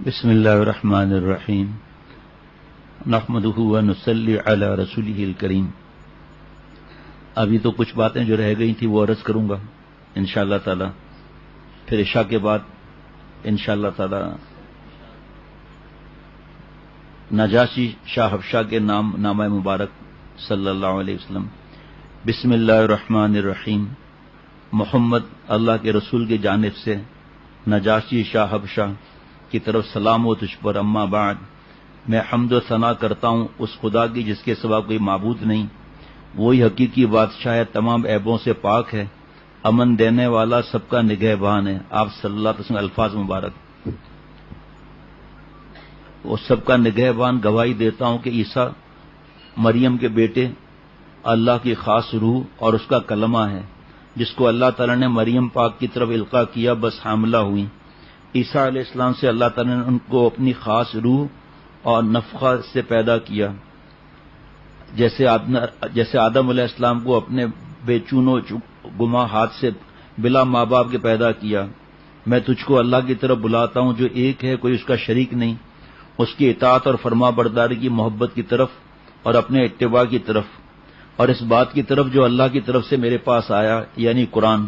بسم اللہ الرحمن الرحیم نحمدہ ونصلی علی رسولہ الکریم۔ ابھی تو کچھ باتیں جو رہ گئی تھی وہ عرض کروں گا انشاءاللہ تعالی، پھر عشاء کے بعد انشاءاللہ تعالی نجاشی شاہ حبشہ کے نامہ مبارک صلی اللہ علیہ وسلم۔ بسم اللہ الرحمن الرحیم۔ محمد اللہ کے رسول کی جانب سے نجاشی شاہ حبشہ کی طرف سلام و تجھ پر، اما بعد، میں حمد و ثنا کرتا ہوں اس خدا کی جس کے سوا کوئی معبود نہیں، وہی حقیقی بادشاہ ہے، تمام عیبوں سے پاک ہے، امن دینے والا، سب کا نگہبان ہے۔ آپ صلی اللہ علیہ وسلم الفاظ مبارک۔ وہ سب کا نگہبان، گواہی دیتا ہوں کہ عیسیٰ مریم کے بیٹے اللہ کی خاص روح اور اس کا کلمہ ہے، جس کو اللہ تعالیٰ نے مریم پاک کی طرف القاء کیا، بس حاملہ ہوئی۔ عیسیٰ علیہ السلام سے اللہ تعالیٰ نے ان کو اپنی خاص روح اور نفخہ سے پیدا کیا، جیسے آدم علیہ السلام کو اپنے بے چون و گما ہاتھ سے بلا ماں باپ کے پیدا کیا۔ میں تجھ کو اللہ کی طرف بلاتا ہوں جو ایک ہے، کوئی اس کا شریک نہیں، اس کی اطاعت اور فرما برداری کی محبت کی طرف اور اپنے اتباع کی طرف، اور اس بات کی طرف جو اللہ کی طرف سے میرے پاس آیا، یعنی قرآن،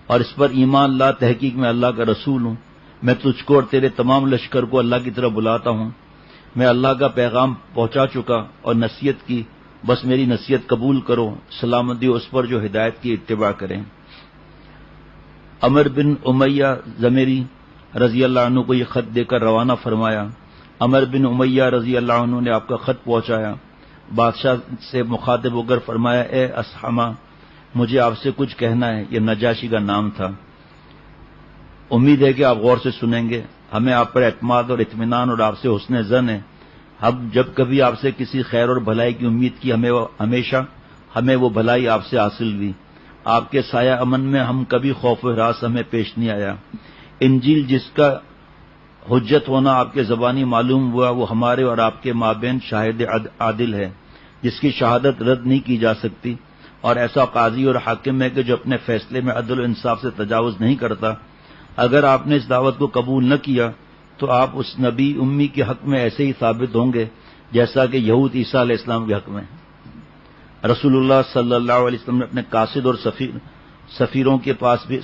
اور اس پر ایمان لا، تحقیق میں اللہ کا رسول ہوں۔ میں تجھ کو اور تیرے تمام لشکر کو اللہ کی طرف بلاتا ہوں۔ میں اللہ کا پیغام پہنچا چکا اور نصیحت کی، بس میری نصیحت قبول کرو، سلامتی اس پر جو ہدایت کی اتباع کریں۔ عمر بن امیہ زمیری رضی اللہ عنہ کو یہ خط دے کر روانہ فرمایا۔ عمر بن امیہ رضی اللہ عنہ نے آپ کا خط پہنچایا، بادشاہ سے مخاطب ہو کر فرمایا، اے اصحمہ، مجھے آپ سے کچھ کہنا ہے۔ یہ نجاشی کا نام تھا۔ امید ہے کہ آپ غور سے سنیں گے، ہمیں آپ پر اعتماد اور اطمینان اور آپ سے حسن ظن ہے۔ ہم جب کبھی آپ سے کسی خیر اور بھلائی کی امید کی، ہمیشہ ہمیں وہ بھلائی آپ سے حاصل ہوئی۔ آپ کے سایہ امن میں ہم کبھی خوف و ہراس ہمیں پیش نہیں آیا۔ انجیل جس کا حجت ہونا آپ کے زبانی معلوم ہوا، وہ ہمارے اور آپ کے مابین شاہد عادل ہے، جس کی شہادت رد نہیں کی جا سکتی، اور ایسا قاضی اور حاکم ہے کہ جو اپنے فیصلے میں عدل و انصاف سے تجاوز نہیں کرتا۔ اگر آپ نے اس دعوت کو قبول نہ کیا تو آپ اس نبی امی کے حق میں ایسے ہی ثابت ہوں گے جیسا کہ یہود عیسیٰ علیہ السلام کے حق میں۔ رسول اللہ صلی اللہ علیہ وسلم نے اپنے قاصد اور سفیروں کے پاس بھی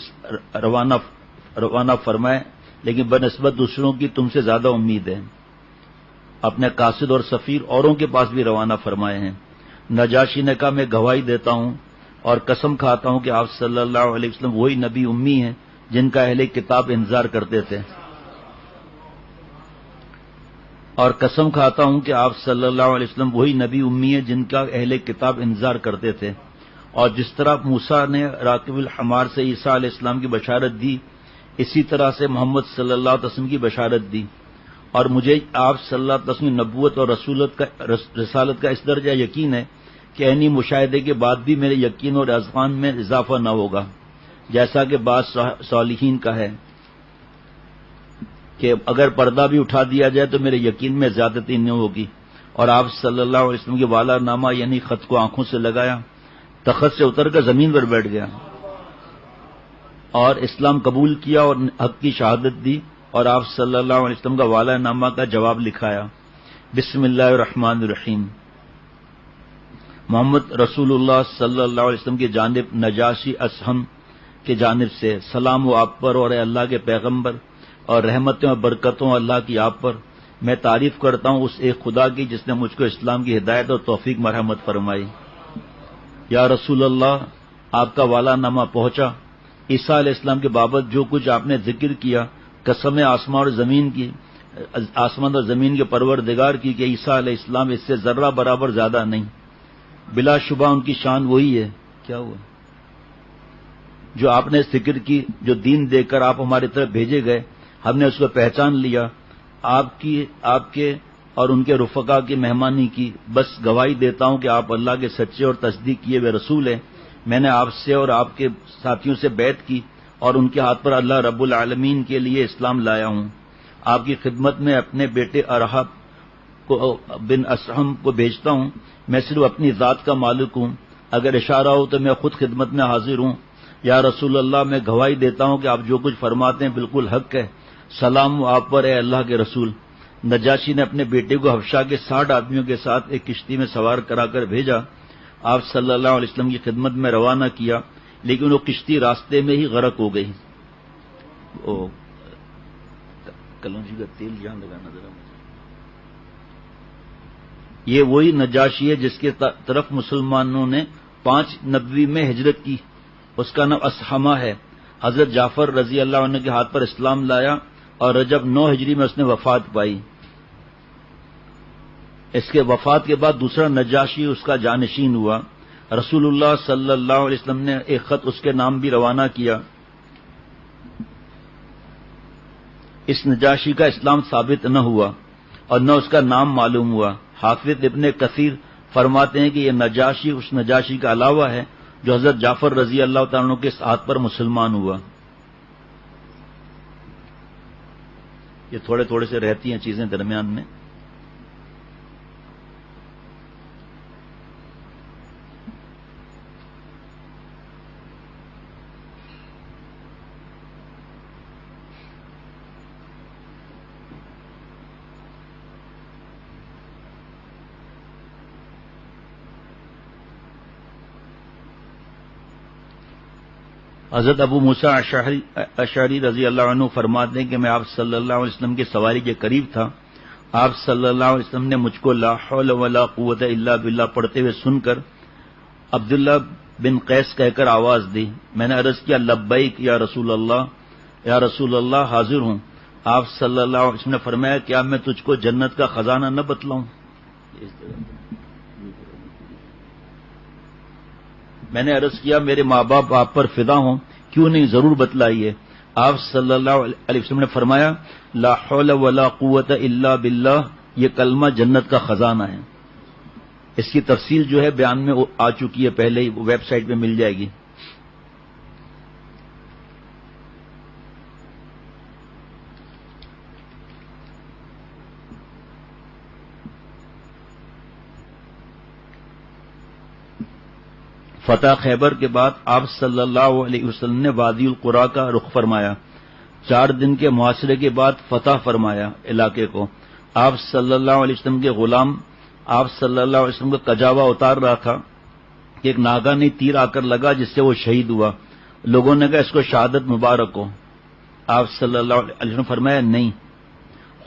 روانہ فرمائے، لیکن بنسبت دوسروں کی تم سے زیادہ امید ہے۔ اپنے قاصد اور سفیر اوروں کے پاس بھی روانہ فرمائے ہیں۔ نجاشی نے کہا، میں گواہی دیتا ہوں اور قسم کھاتا ہوں کہ آپ صلی اللہ علیہ وسلم وہی نبی امی ہیں جن کا اہل کتاب انتظار کرتے تھے، اور قسم کھاتا ہوں کہ آپ صلی اللہ علیہ وسلم وہی نبی امی ہیں جن کا اہل کتاب انتظار کرتے تھے، اور جس طرح موسیٰ نے راکب الحمار سے عیسیٰ علیہ السلام کی بشارت دی، اسی طرح سے محمد صلی اللہ علیہ وسلم کی بشارت دی، اور مجھے آپ صلی اللہ علیہ وسلم نبوت اور رسالت کا اس درجہ یقین ہے کہ عینی مشاہدے کے بعد بھی میرے یقین اور اذعان میں اضافہ نہ ہوگا، جیسا کہ بعض صالحین کا ہے کہ اگر پردہ بھی اٹھا دیا جائے تو میرے یقین میں زیادتی نہیں ہوگی۔ اور آپ صلی اللہ علیہ وسلم کے والا نامہ یعنی خط کو آنکھوں سے لگایا، تخت سے اتر کر زمین پر بیٹھ گیا اور اسلام قبول کیا اور حق کی شہادت دی، اور آپ صلی اللہ علیہ وسلم کا والا نامہ کا جواب لکھایا۔ بسم اللہ الرحمن الرحیم۔ محمد رسول اللہ صلی اللہ علیہ وسلم کی جانب نجاشی اصحم کی جانب سے سلام ہو آپ پر، اور اے اللہ کے پیغمبر، اور رحمتیں اور برکتوں اللہ کی آپ پر۔ میں تعریف کرتا ہوں اس ایک خدا کی جس نے مجھ کو اسلام کی ہدایت اور توفیق مرحمت فرمائی۔ یا رسول اللہ، آپ کا والا نامہ پہنچا۔ عیسیٰ علیہ السلام کے بابت جو کچھ آپ نے ذکر کیا، قسم آسمان اور زمین کے پروردگار کی کہ عیسیٰ علیہ السلام اس سے ذرہ برابر زیادہ نہیں، بلا شبہ ان کی شان وہی ہے۔ کیا ہوا؟ جو آپ نے ذکر کی، جو دین دے کر آپ ہماری طرف بھیجے گئے، ہم نے اس کو پہچان لیا، آپ کے اور ان کے رفقا کی مہمانی کی۔ بس گواہی دیتا ہوں کہ آپ اللہ کے سچے اور تصدیق کیے ہوئے رسول ہیں۔ میں نے آپ سے اور آپ کے ساتھیوں سے بیعت کی اور ان کے ہاتھ پر اللہ رب العالمین کے لیے اسلام لایا ہوں۔ آپ کی خدمت میں اپنے بیٹے ارحب بن اصحم کو بھیجتا ہوں۔ میں صرف اپنی ذات کا مالک ہوں، اگر اشارہ ہو تو میں خود خدمت میں حاضر ہوں۔ یا رسول اللہ، میں گواہی دیتا ہوں کہ آپ جو کچھ فرماتے ہیں بالکل حق ہے، سلام آپ پر اے اللہ کے رسول۔ نجاشی نے اپنے بیٹے کو حبشہ کے 60 آدمیوں کے ساتھ ایک کشتی میں سوار کرا کر بھیجا، آپ صلی اللہ علیہ وسلم کی خدمت میں روانہ کیا، لیکن وہ کشتی راستے میں ہی غرق ہو گئی۔ کلونجی کا تیل جان لگانا ذرا مجھے۔ یہ وہی نجاشی ہے جس کے طرف مسلمانوں نے 5 نبوی میں ہجرت کی، اس کا نام اسحمہ ہے۔ حضرت جعفر رضی اللہ عنہ کے ہاتھ پر اسلام لایا اور رجب 9 ہجری میں اس نے وفات پائی۔ اس کے وفات کے بعد دوسرا نجاشی اس کا جانشین ہوا۔ رسول اللہ صلی اللہ علیہ وسلم نے ایک خط اس کے نام بھی روانہ کیا۔ اس نجاشی کا اسلام ثابت نہ ہوا اور نہ اس کا نام معلوم ہوا۔ حافظ ابن کثیر فرماتے ہیں کہ یہ نجاشی اس نجاشی کا علاوہ ہے جو حضرت جعفر رضی اللہ تعالیٰ عنہ کے ہاتھ پر مسلمان ہوا۔ یہ تھوڑے تھوڑے سے رہتی ہیں چیزیں درمیان میں۔ حضرت ابو موسیٰ اشعری رضی اللہ عنہ فرماتے ہیں کہ میں آپ صلی اللہ علیہ وسلم کی سواری کے قریب تھا، آپ صلی اللہ علیہ وسلم نے مجھ کو لا حول ولا قوت الا باللہ پڑھتے ہوئے سن کر عبداللہ بن قیس کہہ کر آواز دی۔ میں نے عرض کیا لبیک یا رسول اللہ حاضر ہوں۔ آپ صلی اللہ علیہ وسلم نے فرمایا کیا میں تجھ کو جنت کا خزانہ نہ بتلاؤں؟ میں نے عرض کیا میرے ماں باپ آپ پر فدا ہوں، کیوں نہیں، ضرور بتلائیے۔ آپ صلی اللہ علیہ وسلم نے فرمایا لا حول ولا قوت الا باللہ، یہ کلمہ جنت کا خزانہ ہے۔ اس کی تفصیل جو ہے بیان میں آ چکی ہے پہلے ہی، ویب سائٹ پہ مل جائے گی۔ فتح خیبر کے بعد آپ صلی اللہ علیہ وسلم نے وادی القرا کا رخ فرمایا۔ 4 دن کے محاصرے کے بعد فتح فرمایا علاقے کو۔ آپ صلی اللہ علیہ وسلم کے غلام آپ صلی اللہ علیہ وسلم کا کجاوا اتار رہا تھا کہ ایک ناگہانی تیر آ کر لگا جس سے وہ شہید ہوا۔ لوگوں نے کہا اس کو شہادت مبارک ہو۔ آپ صلی اللہ علیہ وسلم فرمایا نہیں،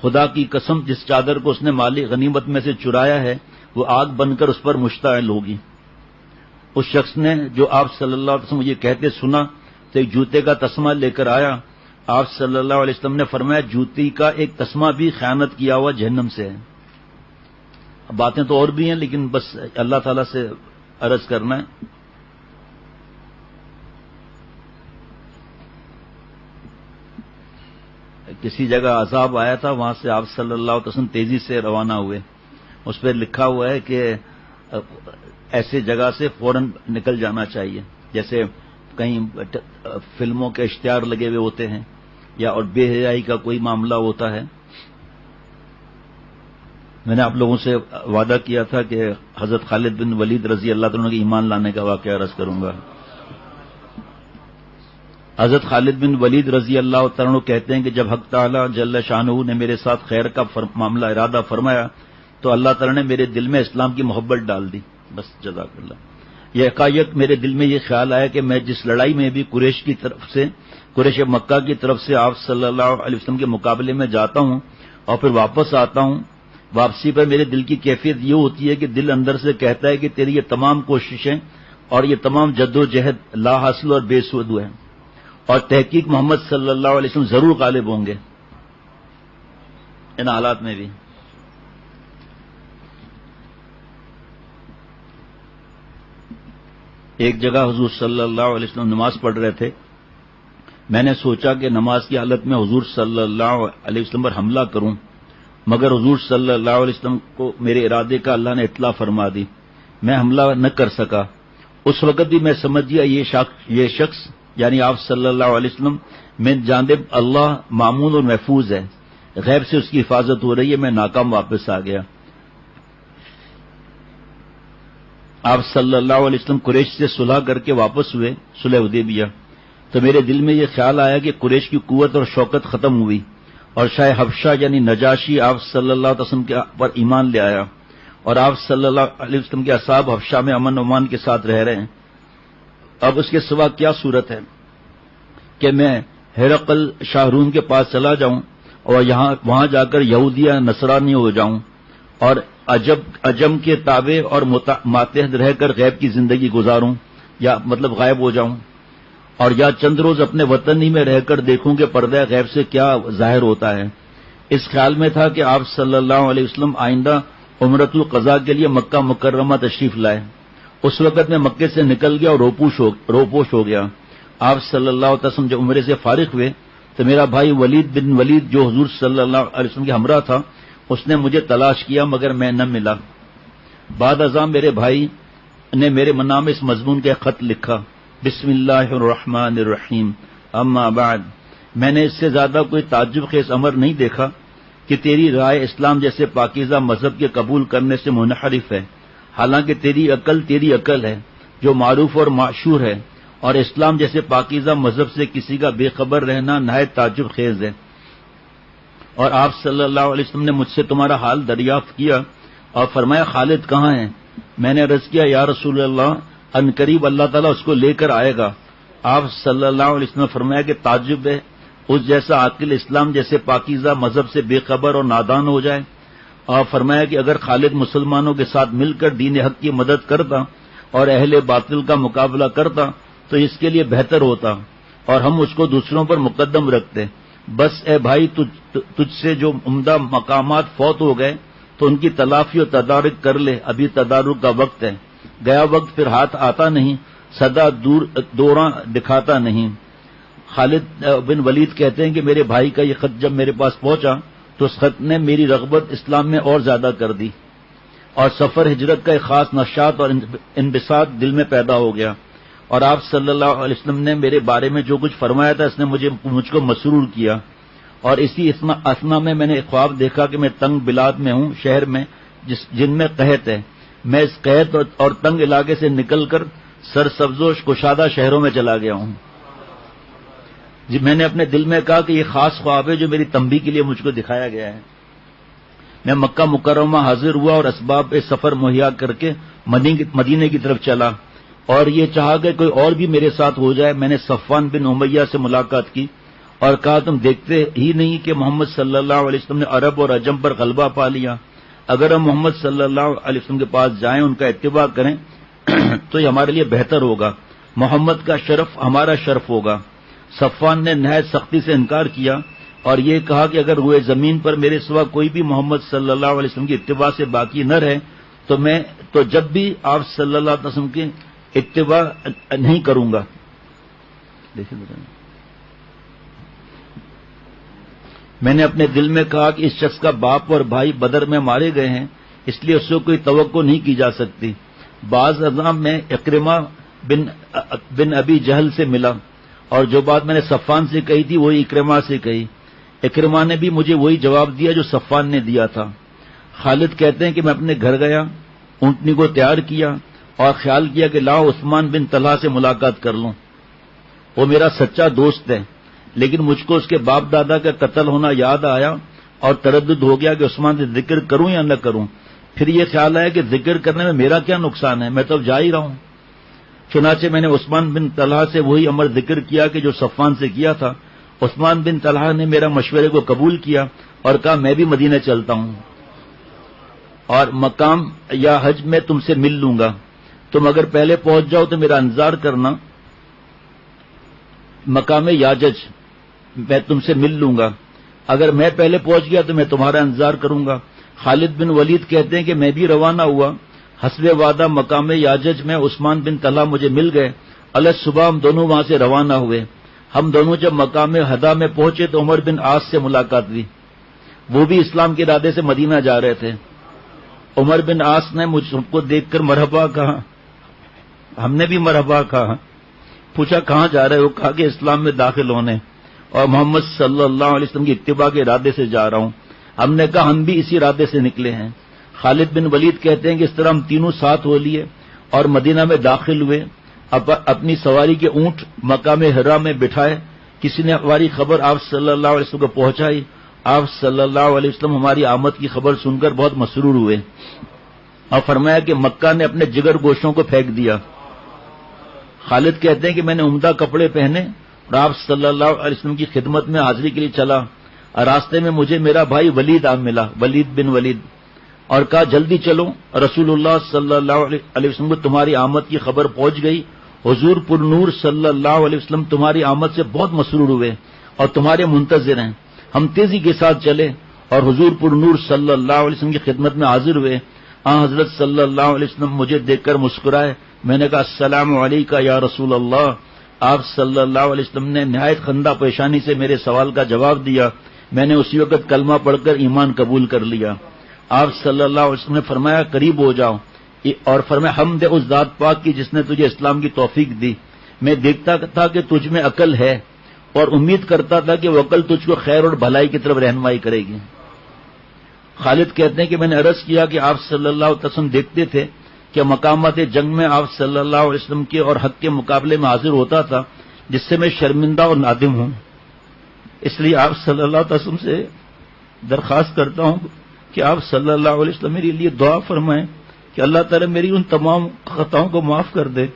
خدا کی قسم جس چادر کو اس نے مالی غنیمت میں سے چرایا ہے وہ آگ بن کر اس پر مشتعل ہوگی۔ اس شخص نے جو آپ صلی اللہ علیہ وسلم یہ کہتے سنا تو ایک جوتے کا تسمہ لے کر آیا۔ آپ صلی اللہ علیہ وسلم نے فرمایا جوتی کا ایک تسمہ بھی خیانت کیا ہوا جہنم سے ہے۔ باتیں تو اور بھی ہیں لیکن بس اللہ تعالیٰ سے عرض کرنا ہے۔ کسی جگہ عذاب آیا تھا، وہاں سے آپ صلی اللہ علیہ وسلم تیزی سے روانہ ہوئے۔ اس پہ لکھا ہوا ہے کہ ایسے جگہ سے فوراً نکل جانا چاہیے، جیسے کہیں فلموں کے اشتہار لگے ہوئے ہوتے ہیں یا اور بے حیائی کا کوئی معاملہ ہوتا ہے۔ میں نے آپ لوگوں سے وعدہ کیا تھا کہ حضرت خالد بن ولید رضی اللہ تعالیٰ کے ایمان لانے کا واقعہ عرض کروں گا۔ حضرت خالد بن ولید رضی اللہ تعالیٰ کہتے ہیں کہ جب حق تعالیٰ جل شانہ نے میرے ساتھ خیر کا معاملہ ارادہ فرمایا تو اللہ تعالیٰ نے میرے دل میں اسلام کی محبت ڈال دی۔ بس جزاک اللہ۔ یہ حقائق میرے دل میں یہ خیال آیا کہ میں جس لڑائی میں بھی قریش مکہ کی طرف سے آپ صلی اللہ علیہ وسلم کے مقابلے میں جاتا ہوں اور پھر واپس آتا ہوں، واپسی پر میرے دل کی کیفیت یہ ہوتی ہے کہ دل اندر سے کہتا ہے کہ تیری یہ تمام کوششیں اور یہ تمام جد و جہد لا حاصل اور بے سود ہیں، اور تحقیق محمد صلی اللہ علیہ وسلم ضرور غالب ہوں گے ان حالات میں بھی۔ ایک جگہ حضور صلی اللہ علیہ وسلم نماز پڑھ رہے تھے، میں نے سوچا کہ نماز کی حالت میں حضور صلی اللہ علیہ وسلم پر حملہ کروں، مگر حضور صلی اللہ علیہ وسلم کو میرے ارادے کا اللہ نے اطلاع فرما دی، میں حملہ نہ کر سکا۔ اس وقت بھی میں سمجھ گیا یہ شخص یعنی آپ صلی اللہ علیہ وسلم من جانب اللہ مامون اور محفوظ ہے، غیب سے اس کی حفاظت ہو رہی ہے، میں ناکام واپس آ گیا۔ آپ صلی اللہ علیہ وسلم قریش سے صلح کر کے واپس ہوئے، صلح حدیبیہ، تو میرے دل میں یہ خیال آیا کہ قریش کی قوت اور شوکت ختم ہوئی اور شاہ حبشہ یعنی نجاشی آپ صلی اللہ علیہ وسلم کے پر ایمان لے آیا اور آپ صلی اللہ علیہ وسلم کے اصحاب حبشہ میں امن و امان کے ساتھ رہ رہے ہیں. اب اس کے سوا کیا صورت ہے کہ میں ہرقل شاہ روم کے پاس چلا جاؤں اور وہاں جا کر یہودی یا نصرانی ہو جاؤں اور عجم کے تابع اور ماتحت رہ کر غیب کی زندگی گزاروں یا مطلب غائب ہو جاؤں, اور یا چند روز اپنے وطن ہی میں رہ کر دیکھوں کہ پردہ غیب سے کیا ظاہر ہوتا ہے. اس خیال میں تھا کہ آپ صلی اللہ علیہ وسلم آئندہ عمرۃ القضاء کے لیے مکہ مکرمہ تشریف لائے. اس وقت میں مکے سے نکل گیا اور روپوش ہو گیا. آپ صلی اللہ علیہ وسلم جب عمرے سے فارغ ہوئے تو میرا بھائی ولید بن ولید جو حضور صلی اللہ علیہ وسلم کے ہمراہ تھا اس نے مجھے تلاش کیا مگر میں نہ ملا. بعد ازاں میرے بھائی نے میرے نام اس مضمون کا خط لکھا, بسم اللہ الرحمن الرحیم, اما بعد. میں نے اس سے زیادہ کوئی تعجب خیز امر نہیں دیکھا کہ تیری رائے اسلام جیسے پاکیزہ مذہب کے قبول کرنے سے منحرف ہے, حالانکہ تیری عقل ہے جو معروف اور معشور ہے, اور اسلام جیسے پاکیزہ مذہب سے کسی کا بے خبر رہنا نہایت تعجب خیز ہے. اور آپ صلی اللہ علیہ وسلم نے مجھ سے تمہارا حال دریافت کیا اور فرمایا خالد کہاں ہے؟ میں نے عرض کیا یا رسول اللہ ان قریب اللہ تعالیٰ اس کو لے کر آئے گا. آپ صلی اللہ علیہ وسلم نے فرمایا کہ تعجب ہے اس جیسا عاقل اسلام جیسے پاکیزہ مذہب سے بے خبر اور نادان ہو جائے. اور فرمایا کہ اگر خالد مسلمانوں کے ساتھ مل کر دین حق کی مدد کرتا اور اہل باطل کا مقابلہ کرتا تو اس کے لیے بہتر ہوتا اور ہم اس کو دوسروں پر مقدم رکھتے. بس اے بھائی تجھ سے جو عمدہ مقامات فوت ہو گئے تو ان کی تلافی و تدارک کر لے, ابھی تدارک کا وقت ہے. گیا وقت پھر ہاتھ آتا نہیں, سدا دوراں دکھاتا نہیں. خالد بن ولید کہتے ہیں کہ میرے بھائی کا یہ خط جب میرے پاس پہنچا تو اس خط نے میری رغبت اسلام میں اور زیادہ کر دی اور سفر ہجرت کا ایک خاص نشاط اور انبساط دل میں پیدا ہو گیا. اور آپ صلی اللہ علیہ وسلم نے میرے بارے میں جو کچھ فرمایا تھا اس نے مجھ کو مسرور کیا. اور اسی اثنا میں نے ایک خواب دیکھا کہ میں تنگ بلاد میں ہوں, شہر میں جن میں قحط ہے. میں اس قحط اور تنگ علاقے سے نکل کر سرسبز و کشادہ شہروں میں چلا گیا ہوں. جی میں نے اپنے دل میں کہا کہ یہ خاص خواب ہے جو میری تنبیہ کے لیے مجھ کو دکھایا گیا ہے. میں مکہ مکرمہ حاضر ہوا اور اسباب سفر مہیا کر کے مدینے کی طرف چلا اور یہ چاہا کہ کوئی اور بھی میرے ساتھ ہو جائے. میں نے صفوان بن امیہ سے ملاقات کی اور کہا تم دیکھتے ہی نہیں کہ محمد صلی اللہ علیہ وسلم نے عرب اور عجم پر غلبہ پا لیا. اگر ہم محمد صلی اللہ علیہ وسلم کے پاس جائیں ان کا اتباع کریں تو یہ ہمارے لیے بہتر ہوگا, محمد کا شرف ہمارا شرف ہوگا. صفوان نے نہایت سختی سے انکار کیا اور یہ کہا کہ اگر روئے زمین پر میرے سوا کوئی بھی محمد صلی اللہ علیہ وسلم کی اتباع سے باقی نہ رہے تو جب بھی آپ صلی اللہ علیہ وسلم کی اتباع نہیں کروں گا. میں نے اپنے دل میں کہا کہ اس شخص کا باپ اور بھائی بدر میں مارے گئے ہیں, اس لیے اس سے کوئی توقع نہیں کی جا سکتی. بعض ازام میں اکرمہ بن ابی جہل سے ملا اور جو بات میں نے صفوان سے کہی تھی وہی اکرمہ سے کہی. اکرمہ نے بھی مجھے وہی جواب دیا جو صفوان نے دیا تھا. خالد کہتے ہیں کہ میں اپنے گھر گیا, اونٹنی کو تیار کیا اور خیال کیا کہ لاؤ عثمان بن طلحہ سے ملاقات کر لوں. وہ میرا سچا دوست ہے, لیکن مجھ کو اس کے باپ دادا کا قتل ہونا یاد آیا اور تردد ہو گیا کہ عثمان سے ذکر کروں یا نہ کروں. پھر یہ خیال آیا کہ ذکر کرنے میں میرا کیا نقصان ہے, میں تو اب جا ہی رہا ہوں. چنانچہ میں نے عثمان بن طلحہ سے وہی امر ذکر کیا کہ جو صفوان سے کیا تھا. عثمان بن طلحہ نے میرا مشورے کو قبول کیا اور کہا میں بھی مدینہ چلتا ہوں اور مقام یا حج میں تم سے مل لوں گا. تم اگر پہلے پہنچ جاؤ تو میرا انتظار کرنا, مقام یاجج میں تم سے مل لوں گا. اگر میں پہلے پہنچ گیا تو میں تمہارا انتظار کروں گا. خالد بن ولید کہتے ہیں کہ میں بھی روانہ ہوا. حسب وعدہ مقام یاجج میں عثمان بن طلحہ مجھے مل گئے. الگ صبح ہم دونوں وہاں سے روانہ ہوئے. ہم دونوں جب مقام ہدا میں پہنچے تو عمر بن عاص سے ملاقات ہوئی. وہ بھی اسلام کے ارادے سے مدینہ جا رہے تھے. عمر بن عاص نے مجھ کو دیکھ کر مرحبا کہا, ہم نے بھی مرحبا کہا. پوچھا کہاں جا رہے ہو؟ کہا کہ اسلام میں داخل ہونے اور محمد صلی اللہ علیہ وسلم کی اتباع کے ارادے سے جا رہا ہوں. ہم نے کہا ہم بھی اسی ارادے سے نکلے ہیں. خالد بن ولید کہتے ہیں کہ اس طرح ہم تینوں ساتھ ہو لیے اور مدینہ میں داخل ہوئے. اپنی سواری کے اونٹ مقام حرا میں بٹھائے. کسی نے ہماری خبر آپ صلی اللہ علیہ وسلم کو پہنچائی آپ صلی اللہ علیہ وسلم ہماری آمد کی خبر سن کر بہت مسرور ہوئے اور فرمایا کہ مکہ نے اپنے جگر گوشوں کو پھینک دیا۔ خالد کہتے ہیں کہ میں نے عمدہ کپڑے پہنے اور آپ صلی اللہ علیہ وسلم کی خدمت میں حاضری کے لیے چلا، اور راستے میں مجھے میرا بھائی ولید آ ملا، ولید بن ولید، اور کہا جلدی چلو، رسول اللہ صلی اللہ علیہ وسلم کو تمہاری آمد کی خبر پہنچ گئی، حضور پر نور صلی اللہ علیہ وسلم تمہاری آمد سے بہت مسرور ہوئے اور تمہارے منتظر ہیں۔ ہم تیزی کے ساتھ چلے اور حضور پر نور صلی اللہ علیہ وسلم کی خدمت میں حاضر ہوئے۔ حضرت صلی اللہ علیہ وسلم مجھے دیکھ کر مسکرائے۔ میں نے کہا السلام علیکہ یا رسول اللہ۔ آپ صلی اللہ علیہ وسلم نے نہایت خندہ پیشانی سے میرے سوال کا جواب دیا۔ میں نے اسی وقت کلمہ پڑھ کر ایمان قبول کر لیا۔ آپ صلی اللہ علیہ وسلم نے فرمایا قریب ہو جاؤ، اور فرمایا حمد ہے اس ذات پاک کی جس نے تجھے اسلام کی توفیق دی۔ میں دیکھتا تھا کہ تجھ میں عقل ہے اور امید کرتا تھا کہ وہ عقل تجھ کو خیر اور بھلائی کی طرف رہنمائی کرے گی۔ خالد کہتے ہیں کہ میں نے عرض کیا کہ آپ صلی اللہ علیہ وسلم دیکھتے تھے کہ مقامات جنگ میں آپ صلی اللہ علیہ وسلم کے اور حق کے مقابلے میں حاضر ہوتا تھا، جس سے میں شرمندہ اور نادم ہوں۔ اس لیے آپ صلی اللہ علیہ وسلم سے درخواست کرتا ہوں کہ آپ صلی اللہ علیہ وسلم میرے لیے دعا فرمائیں کہ اللہ تعالیٰ میری ان تمام خطاؤں کو معاف کر دے۔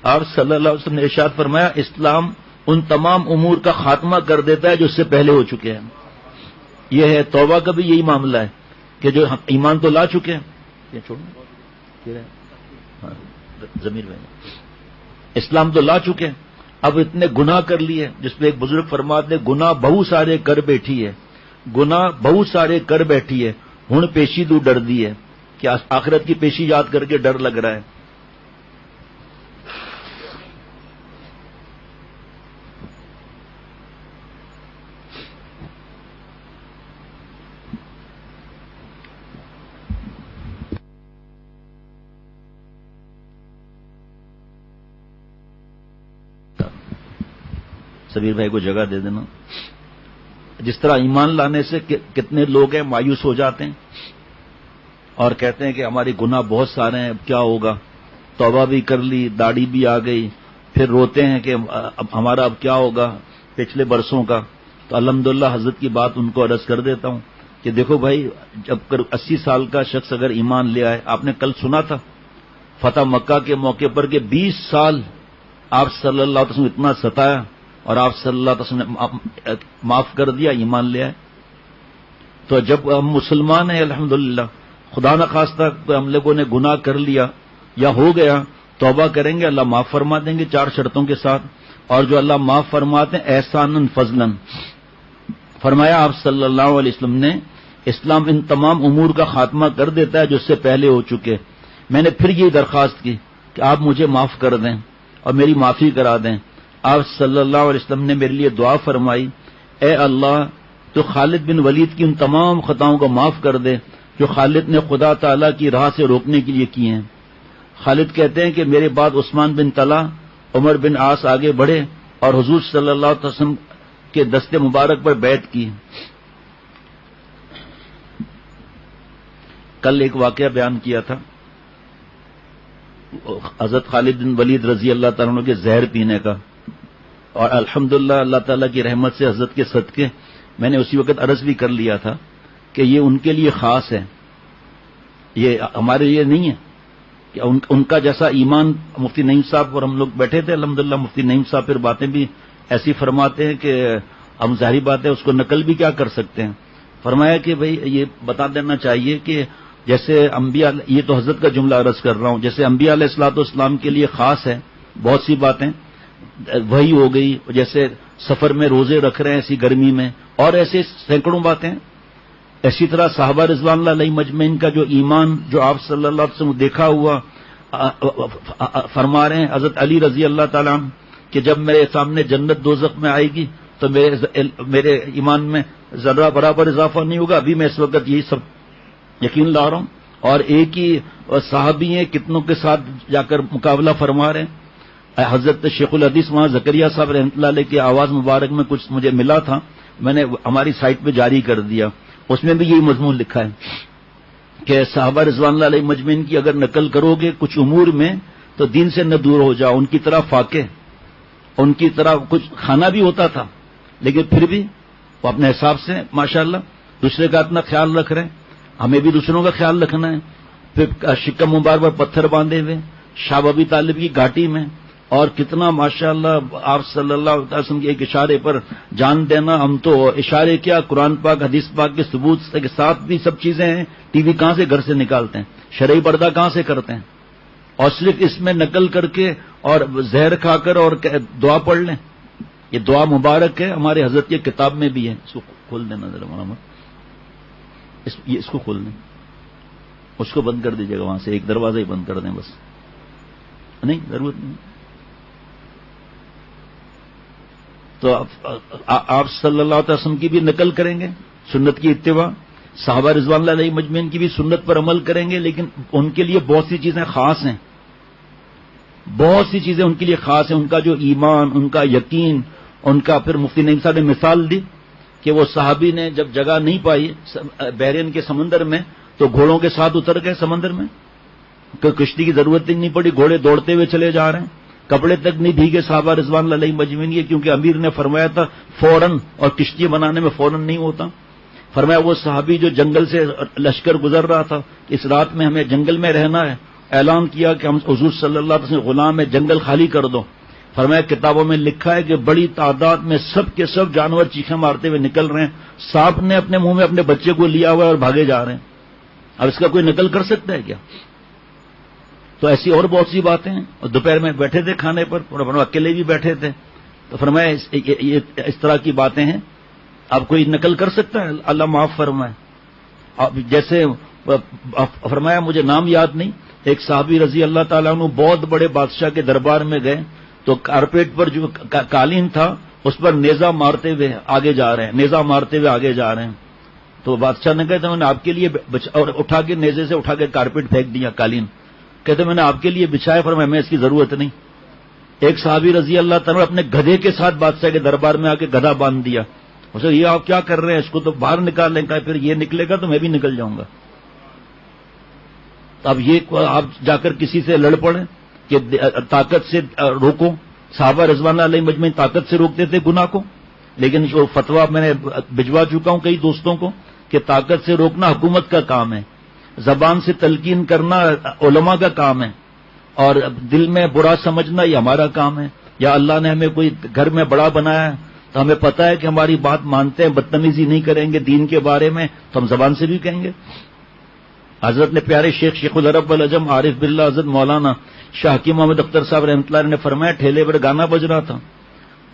آپ صلی اللہ علیہ وسلم نے ارشاد فرمایا اسلام ان تمام امور کا خاتمہ کر دیتا ہے جو اس سے پہلے ہو چکے ہیں۔ یہ ہے توبہ کا بھی یہی معاملہ ہے کہ جو ایمان تو لا چکے ہیں، ضمیر میں اسلام تو لا چکے ہیں، اب اتنے گناہ کر لیے، جس میں ایک بزرگ فرماتے ہیں گناہ بہت سارے کر بیٹھی ہے، گناہ بہت سارے کر بیٹھی ہے، ہن پیشی تو ڈر دی ہے، کہ آخرت کی پیشی یاد کر کے ڈر لگ رہا ہے۔ سبیر بھائی کو جگہ دے دینا۔ جس طرح ایمان لانے سے کتنے لوگ ہیں مایوس ہو جاتے ہیں اور کہتے ہیں کہ ہمارے گناہ بہت سارے ہیں، اب کیا ہوگا، توبہ بھی کر لی، داڑھی بھی آ گئی، پھر روتے ہیں کہ اب ہمارا اب کیا ہوگا پچھلے برسوں کا۔ تو الحمدللہ حضرت کی بات ان کو عرض کر دیتا ہوں کہ دیکھو بھائی، جب 80 سال کا شخص اگر ایمان لے آئے، آپ نے کل سنا تھا فتح مکہ کے موقع پر کہ 20 سال آپ صلی اللہ علیہ وسلم اتنا ستایا اور آپ صلی اللہ علیہ وسلم نے معاف کر دیا، ایمان لے آئے۔ تو جب ہم مسلمان ہیں الحمدللہ، خدا نخواستہ ہم لوگوں نے گناہ کر لیا یا ہو گیا، توبہ کریں گے، اللہ معاف فرما دیں گے 4 شرطوں کے ساتھ۔ اور جو اللہ معاف فرماتے ہیں احساناً فضلاً، فرمایا آپ صلی اللہ علیہ وسلم نے اسلام ان تمام امور کا خاتمہ کر دیتا ہے جو اس سے پہلے ہو چکے۔ میں نے پھر یہ درخواست کی کہ آپ مجھے معاف کر دیں اور میری معافی کرا دیں۔ آپ صلی اللہ علیہ وسلم نے میرے لیے دعا فرمائی، اے اللہ تو خالد بن ولید کی ان تمام خطاؤں کو معاف کر دے جو خالد نے خدا تعالیٰ کی راہ سے روکنے کے لیے کی ہیں۔ خالد کہتے ہیں کہ میرے بعد عثمان بن طلحہ، عمر بن عاص آگے بڑھے اور حضور صلی اللہ علیہ وسلم کے دست مبارک پر بیعت کی۔ کل ایک واقعہ بیان کیا تھا حضرت خالد بن ولید رضی اللہ تعالیٰ عنہ کے زہر پینے کا، اور الحمدللہ اللہ تعالیٰ کی رحمت سے حضرت کے صدقے میں نے اسی وقت عرض بھی کر لیا تھا کہ یہ ان کے لیے خاص ہے، یہ ہمارے لیے نہیں ہے کہ ان کا جیسا ایمان۔ مفتی نعیم صاحب اور ہم لوگ بیٹھے تھے الحمدللہ، مفتی نعیم صاحب پھر باتیں بھی ایسی فرماتے ہیں کہ ہم ظاہری بات ہے اس کو نقل بھی کیا کر سکتے ہیں۔ فرمایا کہ بھئی یہ بتا دینا چاہیے کہ جیسے انبیاء، یہ تو حضرت کا جملہ عرض کر رہا ہوں، جیسے انبیاء علیہ الصلوۃ والسلام کے لیے خاص ہے بہت سی باتیں، وہی ہو گئی، جیسے سفر میں روزے رکھ رہے ہیں ایسی گرمی میں، اور ایسے سینکڑوں باتیں۔ اسی طرح صحابہ رضوان اللہ علیہم اجمعین کا جو ایمان جو آپ صلی اللہ علیہ وسلم دیکھا ہوا، فرما رہے ہیں حضرت علی رضی اللہ تعالیٰ عنہ کہ جب میرے سامنے جنت دوزخ میں آئے گی تو میرے ایمان میں ذرہ برابر اضافہ نہیں ہوگا، ابھی میں اس وقت یہی سب یقین لا رہا ہوں۔ اور ایک ہی صحابی ہیں، کتنوں کے ساتھ جا کر مقابلہ فرما رہے ہیں۔ حضرت شیخ الحدیث وہاں زکریہ صاحب رحمۃ اللہ علیہ کی آواز مبارک میں کچھ مجھے ملا تھا، میں نے ہماری سائٹ پہ جاری کر دیا، اس میں بھی یہی مضمون لکھا ہے کہ صحابہ رضوان اللہ علیہ مجمعین کی اگر نقل کرو گے کچھ امور میں تو دین سے نہ دور ہو جاؤ، ان کی طرح فاقے، ان کی طرح کچھ کھانا بھی ہوتا تھا لیکن پھر بھی وہ اپنے حساب سے ماشاءاللہ دوسرے کا اتنا خیال رکھ رہے ہیں، ہمیں بھی دوسروں کا خیال رکھنا ہے. پھر شکم مبارک پر پتھر باندھے ہوئے شاہ ابی طالب کی گھاٹی میں، اور کتنا ماشاءاللہ آپ صلی اللہ علیہ وسلم کے ایک اشارے پر جان دینا. ہم تو اشارے کیا، قرآن پاک حدیث پاک کے ثبوت کے ساتھ بھی سب چیزیں ہیں. ٹی وی کہاں سے گھر سے نکالتے ہیں، شرعی پردہ کہاں سے کرتے ہیں، اور صرف اس میں نقل کر کے اور زہر کھا کر اور دعا پڑھ لیں. یہ دعا مبارک ہے، ہمارے حضرت کی کتاب میں بھی ہے. اس کو کھول دینا ذرا مولانا، اس کو کھول دیں، اس کو بند کر دیجیے گا، وہاں سے ایک دروازہ ہی بند کر دیں بس، نہیں ضرورت نہیں. تو آپ صلی اللہ علیہ وسلم کی بھی نقل کریں گے، سنت کی اتباع، صحابہ رضوان اللہ علیہ مجمعین کی بھی سنت پر عمل کریں گے، لیکن ان کے لیے بہت سی چیزیں خاص ہیں، بہت سی چیزیں ان کے لیے خاص ہیں. ان کا جو ایمان، ان کا یقین، ان کا پھر مفتی نعیم صاحب نے مثال دی کہ وہ صحابی نے جب جگہ نہیں پائی بحرین کے سمندر میں تو گھوڑوں کے ساتھ اتر گئے سمندر میں، کشتی کی ضرورت ہی نہیں پڑی، گھوڑے دوڑتے ہوئے چلے جا رہے ہیں، کپڑے تک نہیں بھیگے صحابہ رضوان اللہ علیہ مجمعین یہ، کیونکہ امیر نے فرمایا تھا فوراً، اور کشتی بنانے میں فوراً نہیں ہوتا. فرمایا وہ صحابی جو جنگل سے لشکر گزر رہا تھا، اس رات میں ہمیں جنگل میں رہنا ہے، اعلان کیا کہ ہم حضور صلی اللہ علیہ وسلم غلام ہے، جنگل خالی کر دو. فرمایا کتابوں میں لکھا ہے کہ بڑی تعداد میں سب کے سب جانور چیخیں مارتے ہوئے نکل رہے ہیں، سانپ نے اپنے منہ میں اپنے بچے کو لیا ہوا ہے اور بھاگے جا رہے ہیں. اب اس کا کوئی نقل کر سکتا ہے کیا؟ تو ایسی اور بہت سی باتیں ہیں. اور دوپہر میں بیٹھے تھے کھانے پر، اکیلے بھی بیٹھے تھے، تو فرمایا اس طرح کی باتیں ہیں، اب کوئی نقل کر سکتا ہے؟ اللہ معاف فرمائے. جیسے فرمایا مجھے نام یاد نہیں، ایک صحابی رضی اللہ تعالیٰ عنہ بہت بڑے بادشاہ کے دربار میں گئے تو کارپیٹ پر جو قالین تھا اس پر نیزہ مارتے ہوئے آگے جا رہے ہیں، نیزہ مارتے ہوئے آگے جا رہے ہیں. تو بادشاہ نے کہا میں نے آپ کے لیے اور اٹھا کے نیزے سے اٹھا کے کارپیٹ پھینک دیا قالین، کہتے میں نے آپ کے لیے بچھایا، پر میں اس کی ضرورت نہیں. ایک صحابی رضی اللہ تعالیٰ اپنے گدھے کے ساتھ بادشاہ کے دربار میں آ کے گدھا باندھ دیا. اسے یہ آپ کیا کر رہے ہیں، اس کو تو باہر نکال لیں. کہا پھر یہ نکلے گا تو میں بھی نکل جاؤں گا. اب یہ آپ جا کر کسی سے لڑ پڑیں کہ طاقت سے روکو. صحابہ رضوان اللہ علیہ مجمعین طاقت سے روکتے تھے گناہ کو، لیکن جو فتویٰ میں نے بھجوا چکا ہوں کئی دوستوں کو کہ طاقت سے روکنا حکومت کا کام ہے، زبان سے تلقین کرنا علماء کا کام ہے، اور دل میں برا سمجھنا یہ ہمارا کام ہے. یا اللہ نے ہمیں کوئی گھر میں بڑا بنایا ہے تو ہمیں پتہ ہے کہ ہماری بات مانتے ہیں، بدتمیزی نہیں کریں گے دین کے بارے میں، تو ہم زبان سے بھی کہیں گے. حضرت نے پیارے شیخ العرب والعجم عارف باللہ حضرت مولانا شاہ حکیم محمد اختر صاحب رحمۃ اللہ علیہ نے فرمایا ٹھیلے پر گانا بج رہا تھا،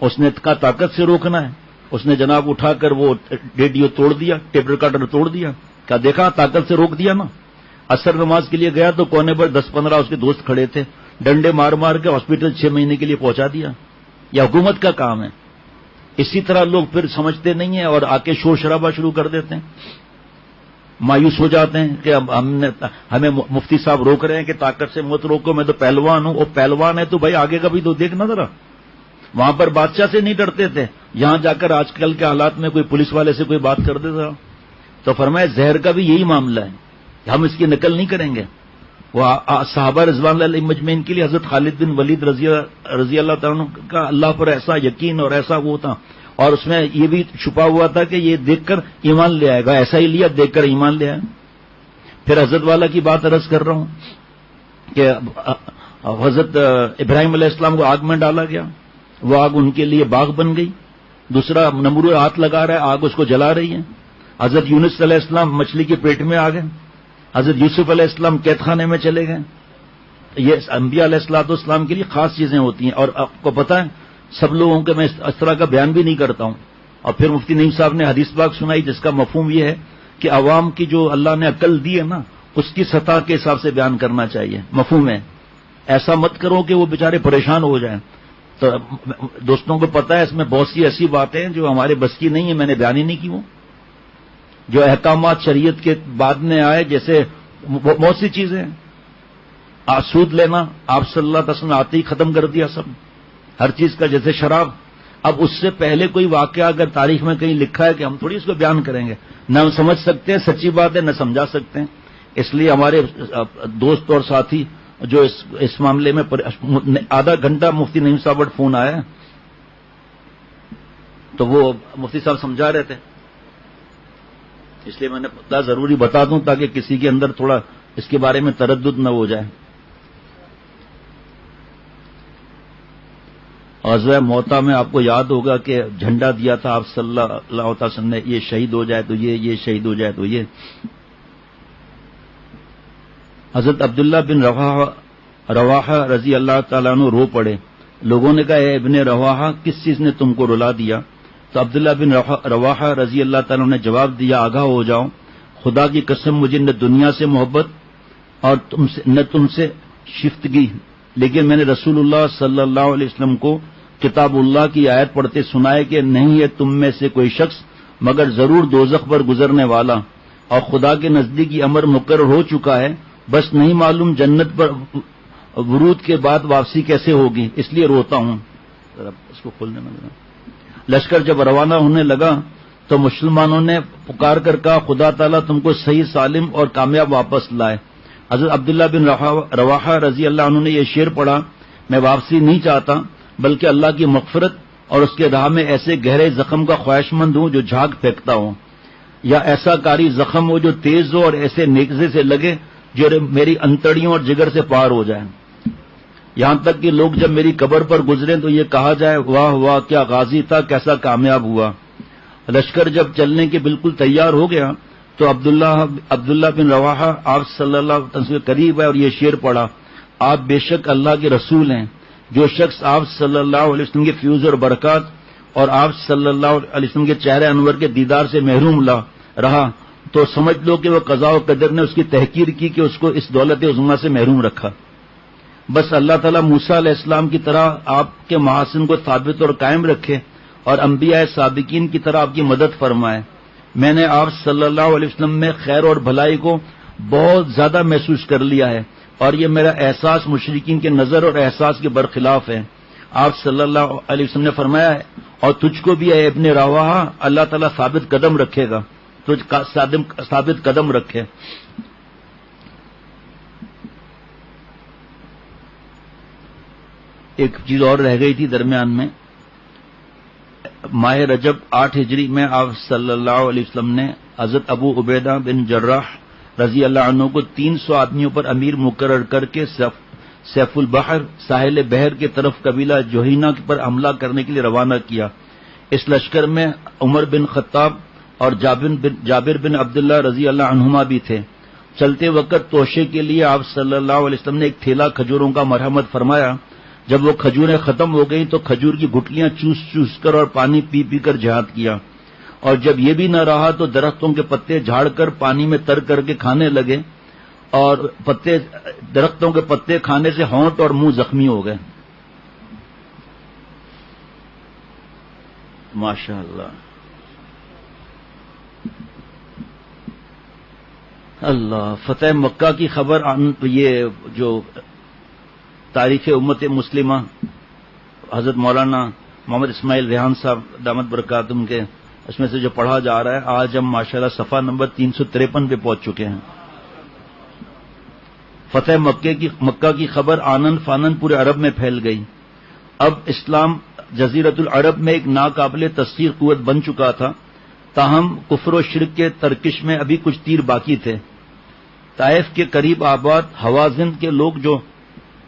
اس نے کہا طاقت سے روکنا ہے، اس نے جناب اٹھا کر وہ ریڈیو توڑ دیا، ٹیپ ریکارڈر توڑ دیا. کہا دیکھا طاقت سے روک دیا نا. عصر نماز کے لیے گیا تو کونے پر 10-15 اس کے دوست کھڑے تھے، ڈنڈے مار مار کے ہاسپٹل 6 مہینے کے لیے پہنچا دیا. یہ حکومت کا کام ہے. اسی طرح لوگ پھر سمجھتے نہیں ہیں اور آ کے شور شرابہ شروع کر دیتے ہیں، مایوس ہو جاتے ہیں کہ ہمیں مفتی صاحب روک رہے ہیں کہ طاقت سے مت روکو، میں تو پہلوان ہوں. وہ پہلوان ہے تو بھائی آگے کا بھی تو دیکھنا ذرا. وہاں پر بادشاہ سے نہیں ڈرتے تھے، یہاں جا کر آج کل کے حالات میں کوئی پولیس والے سے کوئی بات کر دے تھا. تو فرمایا زہر کا بھی یہی معاملہ ہے، ہم اس کی نقل نہیں کریں گے. وہ صحابہ رضوان اللہ علیہ مجمعین کے لیے حضرت خالد بن ولید رضی اللہ تعالیٰ کا اللہ پر ایسا یقین اور ایسا وہ تھا، اور اس میں یہ بھی چھپا ہوا تھا کہ یہ دیکھ کر ایمان لے آئے گا، ایسا ہی لیا دیکھ کر ایمان لے آئے. پھر حضرت والا کی بات عرض کر رہا ہوں کہ حضرت ابراہیم علیہ السلام کو آگ میں ڈالا گیا، وہ آگ ان کے لیے باغ بن گئی. دوسرا نمرود ہاتھ لگا رہا ہے، آگ اس کو جلا رہی ہے. حضرت یونس علیہ السلام مچھلی کے پیٹ میں آ گئے. حضرت یوسف علیہ السلام قید خانے میں چلے گئے. یہ انبیاء علیہ الصلوۃ والسلام کے لیے خاص چیزیں ہوتی ہیں، اور آپ کو پتہ ہے سب لوگوں کے میں اس طرح کا بیان بھی نہیں کرتا ہوں. اور پھر مفتی نعیم صاحب نے حدیث پاک سنائی جس کا مفہوم یہ ہے کہ عوام کی جو اللہ نے عقل دی ہے نا اس کی سطح کے حساب سے بیان کرنا چاہیے. مفہوم ہے، ایسا مت کرو کہ وہ بیچارے پریشان ہو جائیں. تو دوستوں کو پتہ ہے اس میں بہت سی ایسی باتیں ہیں جو ہمارے بس کی نہیں ہے، میں نے بیان ہی نہیں کی. وہ جو احکامات شریعت کے بعد میں آئے، جیسے بہت سی چیزیں ہیں. سود لینا آپ صلی اللہ علیہ وسلم نے آتے ہی ختم کر دیا سب، ہر چیز کا. جیسے شراب، اب اس سے پہلے کوئی واقعہ اگر تاریخ میں کہیں لکھا ہے کہ ہم تھوڑی اس کو بیان کریں گے، نہ ہم سمجھ سکتے ہیں سچی بات ہے نہ سمجھا سکتے ہیں. اس لیے ہمارے دوست اور ساتھی جو اس معاملے میں آدھا گھنٹہ مفتی نعیم صاحب فون آیا تو وہ مفتی صاحب سمجھا رہے تھے، اس لیے میں نے ضروری بتا دوں تاکہ کسی کے اندر تھوڑا اس کے بارے میں تردد نہ ہو جائے۔ غزوہ موطا میں آپ کو یاد ہوگا کہ جھنڈا دیا تھا آپ صلی اللہ علیہ وسلم نے، یہ شہید ہو جائے تو یہ شہید ہو جائے تو یہ۔ حضرت عبداللہ بن رواحہ رضی اللہ تعالیٰ عنہ رو پڑے۔ لوگوں نے کہا اے ابن رواحہ کس چیز نے تم کو رلا دیا؟ تو عبداللہ بن رواحہ رضی اللہ تعالیٰ عنہ نے جواب دیا آگاہ ہو جاؤ، خدا کی قسم مجھے نہ دنیا سے محبت اور نہ تم سے شفتگی، لیکن میں نے رسول اللہ صلی اللہ علیہ وسلم کو کتاب اللہ کی آیت پڑھتے سنائے کہ نہیں ہے تم میں سے کوئی شخص مگر ضرور دوزخ پر گزرنے والا، اور خدا کے نزدیک یہ امر مقرر ہو چکا ہے، بس نہیں معلوم جنت پر ورود کے بعد واپسی کیسے ہوگی، اس لیے روتا ہوں۔ اس کو کھولنے میں لگا۔ لشکر جب روانہ ہونے لگا تو مسلمانوں نے پکار کر کہا خدا تعالیٰ تم کو صحیح سالم اور کامیاب واپس لائے۔ حضرت عبداللہ بن رواحہ رضی اللہ عنہ نے یہ شعر پڑھا، میں واپسی نہیں چاہتا بلکہ اللہ کی مغفرت اور اس کے راہ میں ایسے گہرے زخم کا خواہش مند ہوں جو جھاگ پھینکتا ہوں، یا ایسا کاری زخم ہو جو تیز ہو اور ایسے نیزے سے لگے جو میری انتڑیوں اور جگر سے پار ہو جائے، یہاں تک کہ لوگ جب میری قبر پر گزریں تو یہ کہا جائے واہ واہ کیا غازی تھا، کیسا کامیاب ہوا۔ لشکر جب چلنے کے بالکل تیار ہو گیا تو عبداللہ بن رواحہ آپ صلی اللہ علیہ وسلم کے قریب ہے اور یہ شعر پڑھا، آپ بے شک اللہ کے رسول ہیں، جو شخص آپ صلی اللہ علیہ وسلم کے فیوز اور برکات اور آپ صلی اللہ علیہ وسلم کے چہرے انور کے دیدار سے محروم رہا تو سمجھ لو کہ وہ قضاء و قدر نے اس کی تحقیر کی کہ اس کو اس دولت عظمیٰ سے محروم رکھا۔ بس اللہ تعالیٰ موسیٰ علیہ السلام کی طرح آپ کے محاسن کو ثابت اور قائم رکھے اور انبیاء سابقین کی طرح آپ کی مدد فرمائے۔ میں نے آپ صلی اللہ علیہ وسلم میں خیر اور بھلائی کو بہت زیادہ محسوس کر لیا ہے اور یہ میرا احساس مشرکین کے نظر اور احساس کے برخلاف ہے۔ آپ صلی اللہ علیہ وسلم نے فرمایا ہے اور تجھ کو بھی اے ابن رواحہ اللہ تعالیٰ ثابت قدم رکھے گا، تجھ ثابت قدم رکھے۔ ایک چیز اور رہ گئی تھی درمیان میں، ماہ رجب 8 ہجری میں آپ صلی اللہ علیہ وسلم نے حضرت ابو عبیدہ بن جراح رضی اللہ عنہ کو 300 آدمیوں پر امیر مقرر کر کے سیف البحر ساحل بحر کی طرف قبیلہ جوہینہ پر حملہ کرنے کے لیے روانہ کیا۔ اس لشکر میں عمر بن خطاب اور جابر بن عبداللہ رضی اللہ عنہما بھی تھے۔ چلتے وقت توشے کے لیے آپ صلی اللہ علیہ وسلم نے ایک تھیلا کھجوروں کا مرحمت فرمایا۔ جب وہ کھجوریں ختم ہو گئیں تو کھجور کی گٹلیاں چوس چوس کر اور پانی پی پی کر جہاد کیا، اور جب یہ بھی نہ رہا تو درختوں کے پتے جھاڑ کر پانی میں تر کر کے کھانے لگے، اور درختوں کے پتے کھانے سے ہونٹ اور منہ زخمی ہو گئے۔ ماشاء اللہ اللہ۔ فتح مکہ کی خبر، یہ جو تاریخ امت مسلمہ حضرت مولانا محمد اسماعیل ریحان صاحب دامت برکاتہم کے اس میں سے جو پڑھا جا رہا ہے، آج ہم ماشاءاللہ صفحہ نمبر 353 پہ پہنچ چکے ہیں۔ فتح مکہ کی خبر آنن فانن پورے عرب میں پھیل گئی۔ اب اسلام جزیرت العرب میں ایک ناقابل تسخیر قوت بن چکا تھا، تاہم کفر و شرک کے ترکش میں ابھی کچھ تیر باقی تھے۔ طائف کے قریب آباد حوازن کے لوگ جو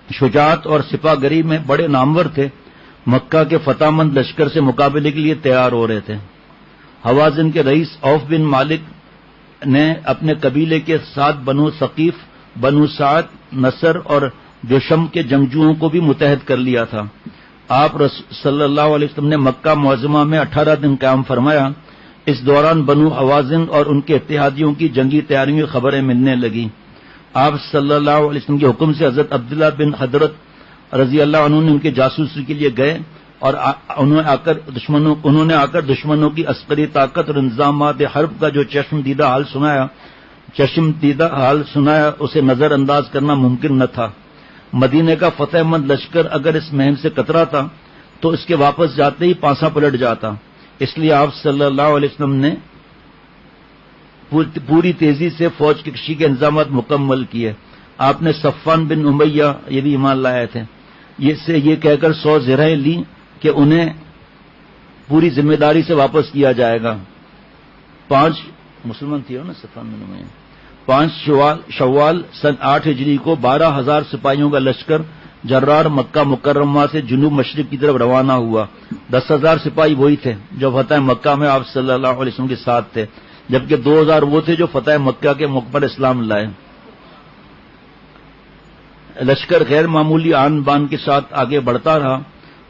شجاعت اور سپاہ گری میں بڑے نامور تھے، مکہ کے فتح مند لشکر سے مقابلے کے لیے تیار ہو رہے تھے۔ حوازن کے رئیس عوف بن مالک نے اپنے قبیلے کے 7 بنو ثقیف، بنو سعد، نصر اور جشم کے جنگجوؤں کو بھی متحد کر لیا تھا۔ آپ صلی اللہ علیہ وسلم نے مکہ معظمہ میں 18 دن قیام فرمایا۔ اس دوران بنو حوازن اور ان کے اتحادیوں کی جنگی تیاریوں کی خبریں ملنے لگیں۔ آپ صلی اللہ علیہ وسلم کے حکم سے حضرت عبداللہ بن حضرت رضی اللہ عنہ نے ان کے جاسوسی کے لیے گئے اور انہوں نے آ کر دشمنوں کی عسکری طاقت اور انتظامات حرب کا جو چشم دیدہ حال سنایا اسے نظر انداز کرنا ممکن نہ تھا۔ مدینے کا فتح مند لشکر اگر اس مہم سے کترا تھا تو اس کے واپس جاتے ہی پانسا پلٹ جاتا، اس لیے آپ صلی اللہ علیہ وسلم نے پوری تیزی سے فوج کی کشی کے انتظامات مکمل کیے۔ آپ نے صفوان بن امیہ یہ بھی ایمان لائے تھے، یہ کہہ کر 100 زرہیں لی کہ انہیں پوری ذمہ داری سے واپس کیا جائے گا۔ 5 مسلمان تھے نا صفان میں 5 شوال سن 8 ہجری کو 12,000 سپاہیوں کا لشکر جرار مکہ مکرمہ سے جنوب مشرق کی طرف روانہ ہوا۔ 10,000 سپاہی وہی تھے جو فتح مکہ میں آپ صلی اللہ علیہ وسلم کے ساتھ تھے، جبکہ 2,000 وہ تھے جو فتح مکہ کے موقع پر اسلام لائے۔ لشکر غیر معمولی آن بان کے ساتھ آگے بڑھتا رہا۔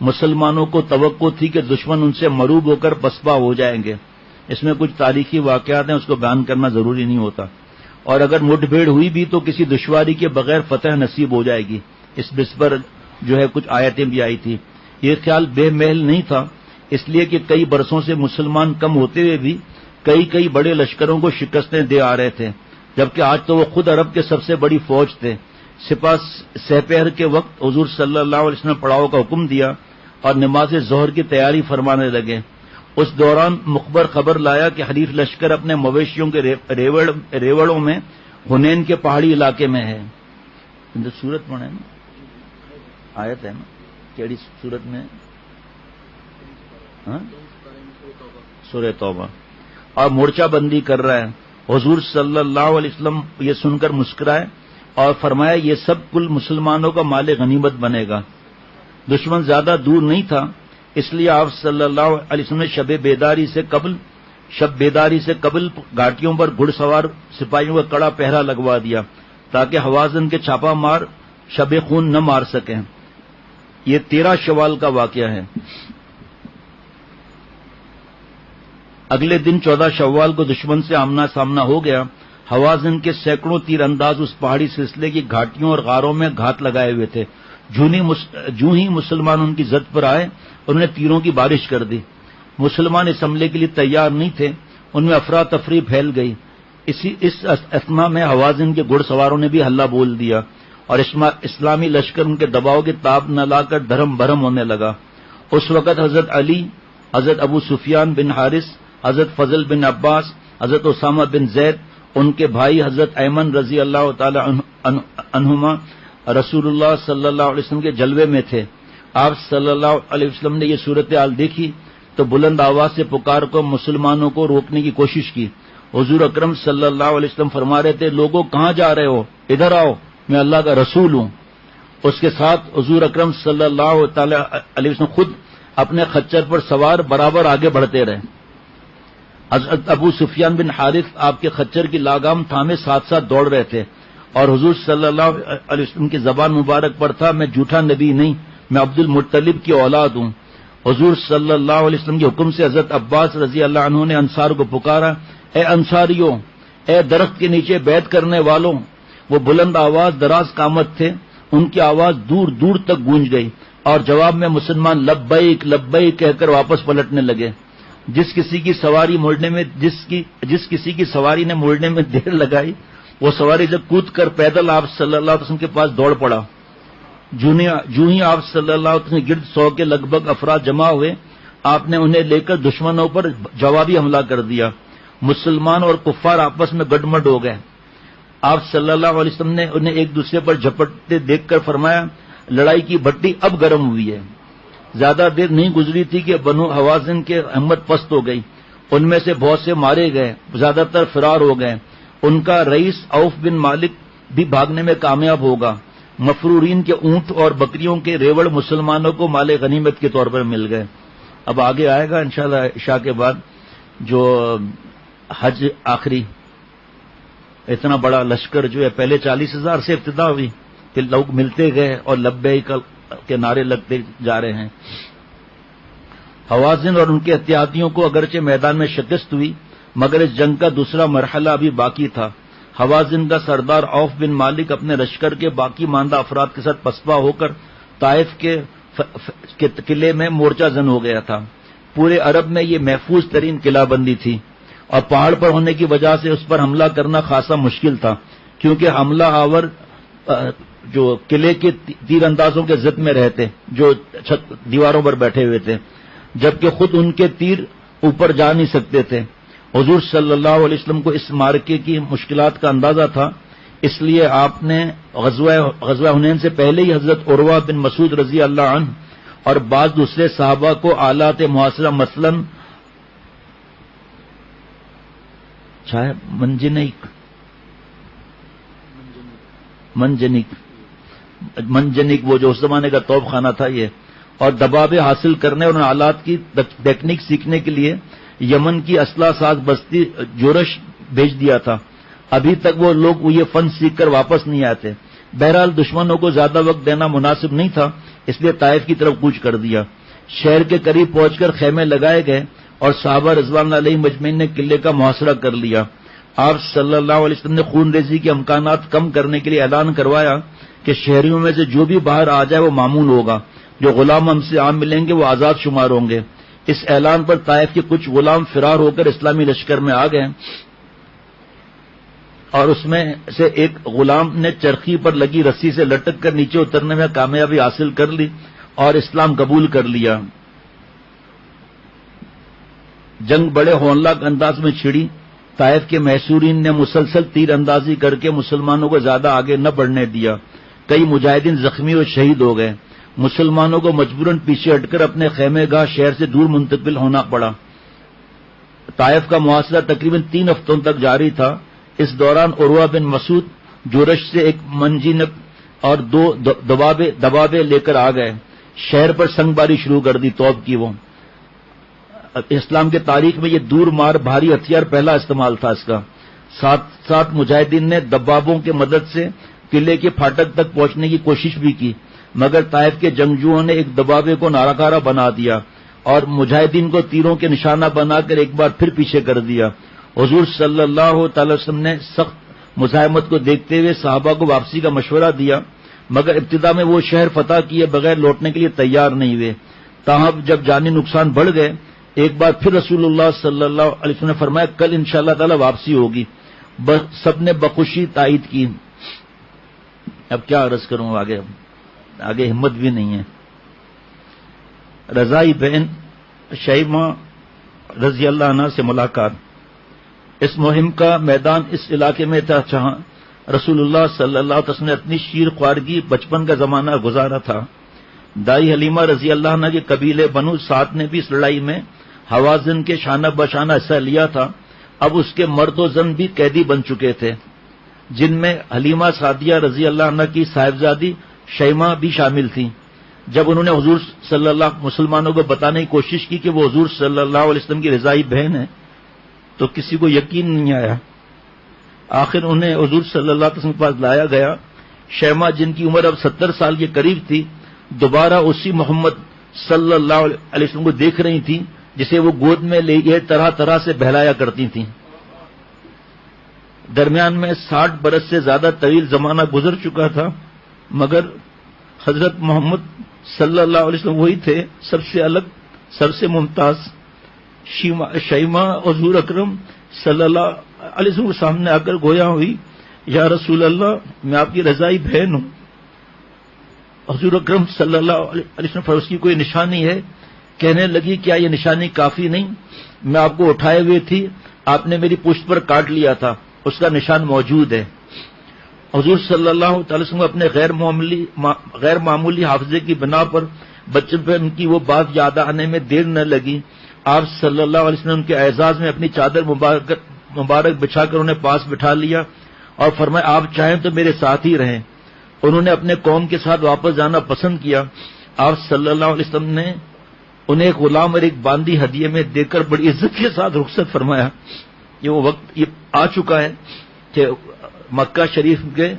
مسلمانوں کو توقع تھی کہ دشمن ان سے مروب ہو کر پسپا ہو جائیں گے۔ اس میں کچھ تاریخی واقعات ہیں، اس کو بیان کرنا ضروری نہیں ہوتا، اور اگر مٹ بھیڑ ہوئی بھی تو کسی دشواری کے بغیر فتح نصیب ہو جائے گی۔ اس بس پر جو ہے کچھ آیتیں بھی آئی تھی۔ یہ خیال بے محل نہیں تھا، اس لیے کہ کئی برسوں سے مسلمان کم ہوتے ہوئے بھی کئی بڑے لشکروں کو شکستیں دے آ رہے تھے، جبکہ آج تو وہ خود عرب کے سب سے بڑی فوج تھے۔ سپہر کے وقت حضور صلی اللہ علیہ وسلم نے پڑاؤ کا حکم دیا اور نماز ظہر کی تیاری فرمانے لگے۔ اس دوران مخبر خبر لایا کہ حریف لشکر اپنے مویشیوں کے ریوڑوں میں حنین کے پہاڑی علاقے میں ہے۔ سورت پڑھے نا، آیت ہے نا، کیڑی سورت میں؟ سورہ توبہ۔ اور مورچہ بندی کر رہا ہے۔ حضور صلی اللہ علیہ وسلم یہ سن کر مسکرائے اور فرمایا یہ سب کل مسلمانوں کا مال غنیمت بنے گا۔ دشمن زیادہ دور نہیں تھا، اس لیے آپ صلی اللہ علیہ وسلم نے شب بیداری سے قبل گھاٹیوں پر گھڑ سوار سپاہیوں کا کڑا پہرا لگوا دیا تاکہ حوازن کے چھاپا مار شب خون نہ مار سکیں۔ یہ 13 شوال کا واقعہ ہے۔ اگلے دن 14 شوال کو دشمن سے آمنا سامنا ہو گیا۔ حوازن کے سینکڑوں تیر انداز اس پہاڑی سلسلے کی گھاٹیوں اور غاروں میں گھات لگائے ہوئے تھے۔ جو ہی مسلمان ان کی زد پر آئے انہوں نے تیروں کی بارش کر دی۔ مسلمان اس حملے کے لیے تیار نہیں تھے، ان میں افراتفری پھیل گئی۔ اس اثنا میں حوازن کے گھڑ سواروں نے بھی ہلہ بول دیا اور اسلامی لشکر ان کے دباؤ کے تاب نہ لا کر دھرم بھرم ہونے لگا۔ اس وقت حضرت علی، حضرت ابو سفیان بن حارث، حضرت فضل بن عباس، حضرت اسامہ بن زید، ان کے بھائی حضرت ایمن رضی اللہ تعالی عنہما رسول اللہ صلی اللہ علیہ وسلم کے جلوے میں تھے۔ آپ صلی اللہ علیہ وسلم نے یہ صورتحال دیکھی تو بلند آواز سے پکار کو مسلمانوں کو روکنے کی کوشش کی۔ حضور اکرم صلی اللہ علیہ وسلم فرما رہے تھے، لوگوں کہاں جا رہے ہو؟ ادھر آؤ، میں اللہ کا رسول ہوں۔ اس کے ساتھ حضور اکرم صلی اللہ تعالی علیہ وسلم خود اپنے خچر پر سوار برابر آگے بڑھتے رہے۔ حضرت ابو سفیان بن حارث آپ کے خچر کی لاگام تھامے ساتھ ساتھ دوڑ رہے تھے، اور حضور صلی اللہ علیہ وسلم کی زبان مبارک پر تھا، میں جھوٹا نبی نہیں، میں عبد المطلب کی اولاد ہوں۔ حضور صلی اللہ علیہ وسلم کے حکم سے حضرت عباس رضی اللہ عنہ نے انصار کو پکارا، اے انصاریوں، اے درخت کے نیچے بیعت کرنے والوں۔ وہ بلند آواز دراز قامت تھے، ان کی آواز دور دور تک گونج گئی، اور جواب میں مسلمان لبیک لبیک کہہ کر واپس پلٹنے لگے۔ جس کسی کی سواری نے مڑنے میں دیر لگائی، وہ سواری جب کود کر پیدل آپ صلی اللہ علیہ وسلم کے پاس دوڑ پڑا۔ جو ہی آپ صلی اللہ علیہ وسلم گرد 100 کے لگ بھگ افراد جمع ہوئے، آپ نے انہیں لے کر دشمنوں پر جوابی حملہ کر دیا۔ مسلمان اور کفار آپس میں گڈمڈ ہو گئے۔ آپ صلی اللہ علیہ وسلم نے انہیں ایک دوسرے پر جھپٹتے دیکھ کر فرمایا، لڑائی کی بھٹی اب گرم ہوئی ہے۔ زیادہ دیر نہیں گزری تھی کہ بنو حوازن کے ہمت پست ہو گئی، ان میں سے بہت سے مارے گئے، زیادہ تر فرار ہو گئے۔ ان کا رئیس عوف بن مالک بھی بھاگنے میں کامیاب ہوگا۔ مفرورین کے اونٹ اور بکریوں کے ریوڑ مسلمانوں کو مال غنیمت کے طور پر مل گئے۔ اب آگے آئے گا انشاءاللہ عشاء کے بعد جو حج آخری اتنا بڑا لشکر جو ہے، پہلے 40,000 سے ابتدا ہوئی، پھر لوگ ملتے گئے اور لبیک کے نعرے لگتے جا رہے ہیں۔ حوازن اور ان کے اتحادیوں کو اگرچہ میدان میں شکست ہوئی، مگر اس جنگ کا دوسرا مرحلہ ابھی باقی تھا۔ حوازن کا سردار عوف بن مالک اپنے لشکر کے باقی ماندہ افراد کے ساتھ پسپا ہو کر طائف کے قلعے میں مورچہ زن ہو گیا تھا۔ پورے عرب میں یہ محفوظ ترین قلعہ بندی تھی، اور پہاڑ پر ہونے کی وجہ سے اس پر حملہ کرنا خاصا مشکل تھا، کیونکہ حملہ آور جو قلعے کے تیر اندازوں کے ضد میں رہتے، جو دیواروں پر بیٹھے ہوئے تھے، جبکہ خود ان کے تیر اوپر جا نہیں سکتے تھے۔ حضور صلی اللہ علیہ وسلم کو اس معرکے کی مشکلات کا اندازہ تھا، اس لیے آپ نے غزوہ حنین سے پہلے ہی حضرت عروہ بن مسعود رضی اللہ عنہ اور بعض دوسرے صحابہ کو آلات محاصرہ مثلاً منجنیک وہ جو اس زمانے کا توپ خانہ تھا یہ، اور دبابے حاصل کرنے اور ان آلات کی ٹیکنیک سیکھنے کے لیے یمن کی اسلحہ ساز بستی جورش بھیج دیا تھا۔ ابھی تک وہ لوگ یہ فن سیکھ کر واپس نہیں آتے۔ بہرحال دشمنوں کو زیادہ وقت دینا مناسب نہیں تھا، اس لیے طائف کی طرف کوچ کر دیا۔ شہر کے قریب پہنچ کر خیمے لگائے گئے اور صحابہ رضوان اللہ علیہم مجمعین نے قلعے کا محاصرہ کر لیا۔ آپ صلی اللہ علیہ وسلم نے خون ریزی کے امکانات کم کرنے کے لیے اعلان کروایا کہ شہریوں میں سے جو بھی باہر آ جائے وہ معمول ہوگا، جو غلام ہم سے عام ملیں گے وہ آزاد شمار ہوں گے۔ اس اعلان پر طائف کے کچھ غلام فرار ہو کر اسلامی لشکر میں آ گئے اور اس میں سے ایک غلام نے چرخی پر لگی رسی سے لٹک کر نیچے اترنے میں کامیابی حاصل کر لی اور اسلام قبول کر لیا۔ جنگ بڑے ہولناک انداز میں چھڑی۔ طائف کے محصورین نے مسلسل تیر اندازی کر کے مسلمانوں کو زیادہ آگے نہ بڑھنے دیا۔ کئی مجاہدین زخمی اور شہید ہو گئے۔ مسلمانوں کو مجبوراً پیچھے ہٹ کر اپنے خیمے گاہ شہر سے دور منتقل ہونا پڑا۔ طائف کا محاصرہ تقریباً 3 ہفتوں تک جاری تھا۔ اس دوران عروہ بن مسعود جورش سے ایک منجنیق اور 2 دبابے لے کر آ گئے۔ شہر پر سنگ باری شروع کر دی توپ کی۔ وہ اسلام کے تاریخ میں یہ دور مار بھاری ہتھیار پہلا استعمال تھا اس کا۔ ساتھ مجاہدین نے دبابوں کی مدد سے قلعے کے پھاٹک تک پہنچنے کی کوشش بھی کی، مگر طائف کے جنگجوؤں نے ایک دبابے کو ناکارہ بنا دیا اور مجاہدین کو تیروں کے نشانہ بنا کر ایک بار پھر پیچھے کر دیا۔ حضور صلی اللہ تعالی وسلم نے سخت مزاحمت کو دیکھتے ہوئے صحابہ کو واپسی کا مشورہ دیا، مگر ابتدا میں وہ شہر فتح کیے بغیر لوٹنے کے لیے تیار نہیں ہوئے۔ تاہم جب جانی نقصان بڑھ گئے، ایک بار پھر رسول اللہ صلی اللہ علیہ وسلم نے فرمایا کل انشاءاللہ تعالی واپسی ہوگی۔ سب نے بخوشی تائید کی۔ اب کیا عرض کروں، آگے ہمت بھی نہیں ہے۔ رضائی بہن شیمہ رضی اللہ عنہ سے ملاقات۔ اس مہم کا میدان اس علاقے میں تھا جہاں رسول اللہ صلی اللہ علیہ وسلم نے اپنی شیر خوارگی بچپن کا زمانہ گزارا تھا۔ دائی حلیمہ رضی اللہ عنہ کے قبیلے بنو سعد نے بھی اس لڑائی میں حوازن کے شانہ بشانہ حصہ لیا تھا۔ اب اس کے مرد و زن بھی قیدی بن چکے تھے، جن میں حلیمہ سعدیہ رضی اللہ عنہ کی صاحبزادی شیمہ بھی شامل تھیں۔ جب انہوں نے حضور صلی اللہ مسلمانوں کو بتانے کی کوشش کی کہ وہ حضور صلی اللہ علیہ وسلم کی رضائی بہن ہے تو کسی کو یقین نہیں آیا۔ آخر انہیں حضور صلی اللہ علیہ وسلم کے پاس لایا گیا۔ شیمہ، جن کی عمر اب 70 سال کے قریب تھی، دوبارہ اسی محمد صلی اللہ علیہ وسلم کو دیکھ رہی تھیں جسے وہ گود میں لیے طرح طرح سے بہلایا کرتی تھیں۔ درمیان میں 60 برس سے زیادہ طویل زمانہ گزر چکا تھا، مگر حضرت محمد صلی اللہ علیہ وسلم وہی تھے، سب سے الگ، سب سے ممتاز۔ شیمہ حضور اکرم صلی اللہ علیہ وسلم کے سامنے آ کر گویا ہوئی، یا رسول اللہ، میں آپ کی رضائی بہن ہوں۔ حضور اکرم صلی اللہ علیہ وسلم پر اس کی کوئی نشانی ہے؟ کہنے لگی کیا یہ نشانی کافی نہیں؟ میں آپ کو اٹھائے ہوئے تھی، آپ نے میری پشت پر کاٹ لیا تھا، اس کا نشان موجود ہے۔ حضور صلی اللہ تعالی وسلم اپنے غیر معمولی حافظے کی بنا پر بچپن کی وہ بات یاد آنے میں دیر نہ لگی۔ آپ صلی اللہ علیہ وسلم کے اعزاز میں اپنی چادر مبارک بچھا کر انہیں پاس بٹھا لیا اور فرمایا آپ چاہیں تو میرے ساتھ ہی رہیں۔ انہوں نے اپنے قوم کے ساتھ واپس جانا پسند کیا۔ آپ صلی اللہ علیہ وسلم نے انہیں ایک غلام اور ایک باندی ہدیے میں دے کر بڑی عزت کے ساتھ رخصت فرمایا۔ یہ وہ وقت یہ آ چکا ہے کہ مکہ شریف کے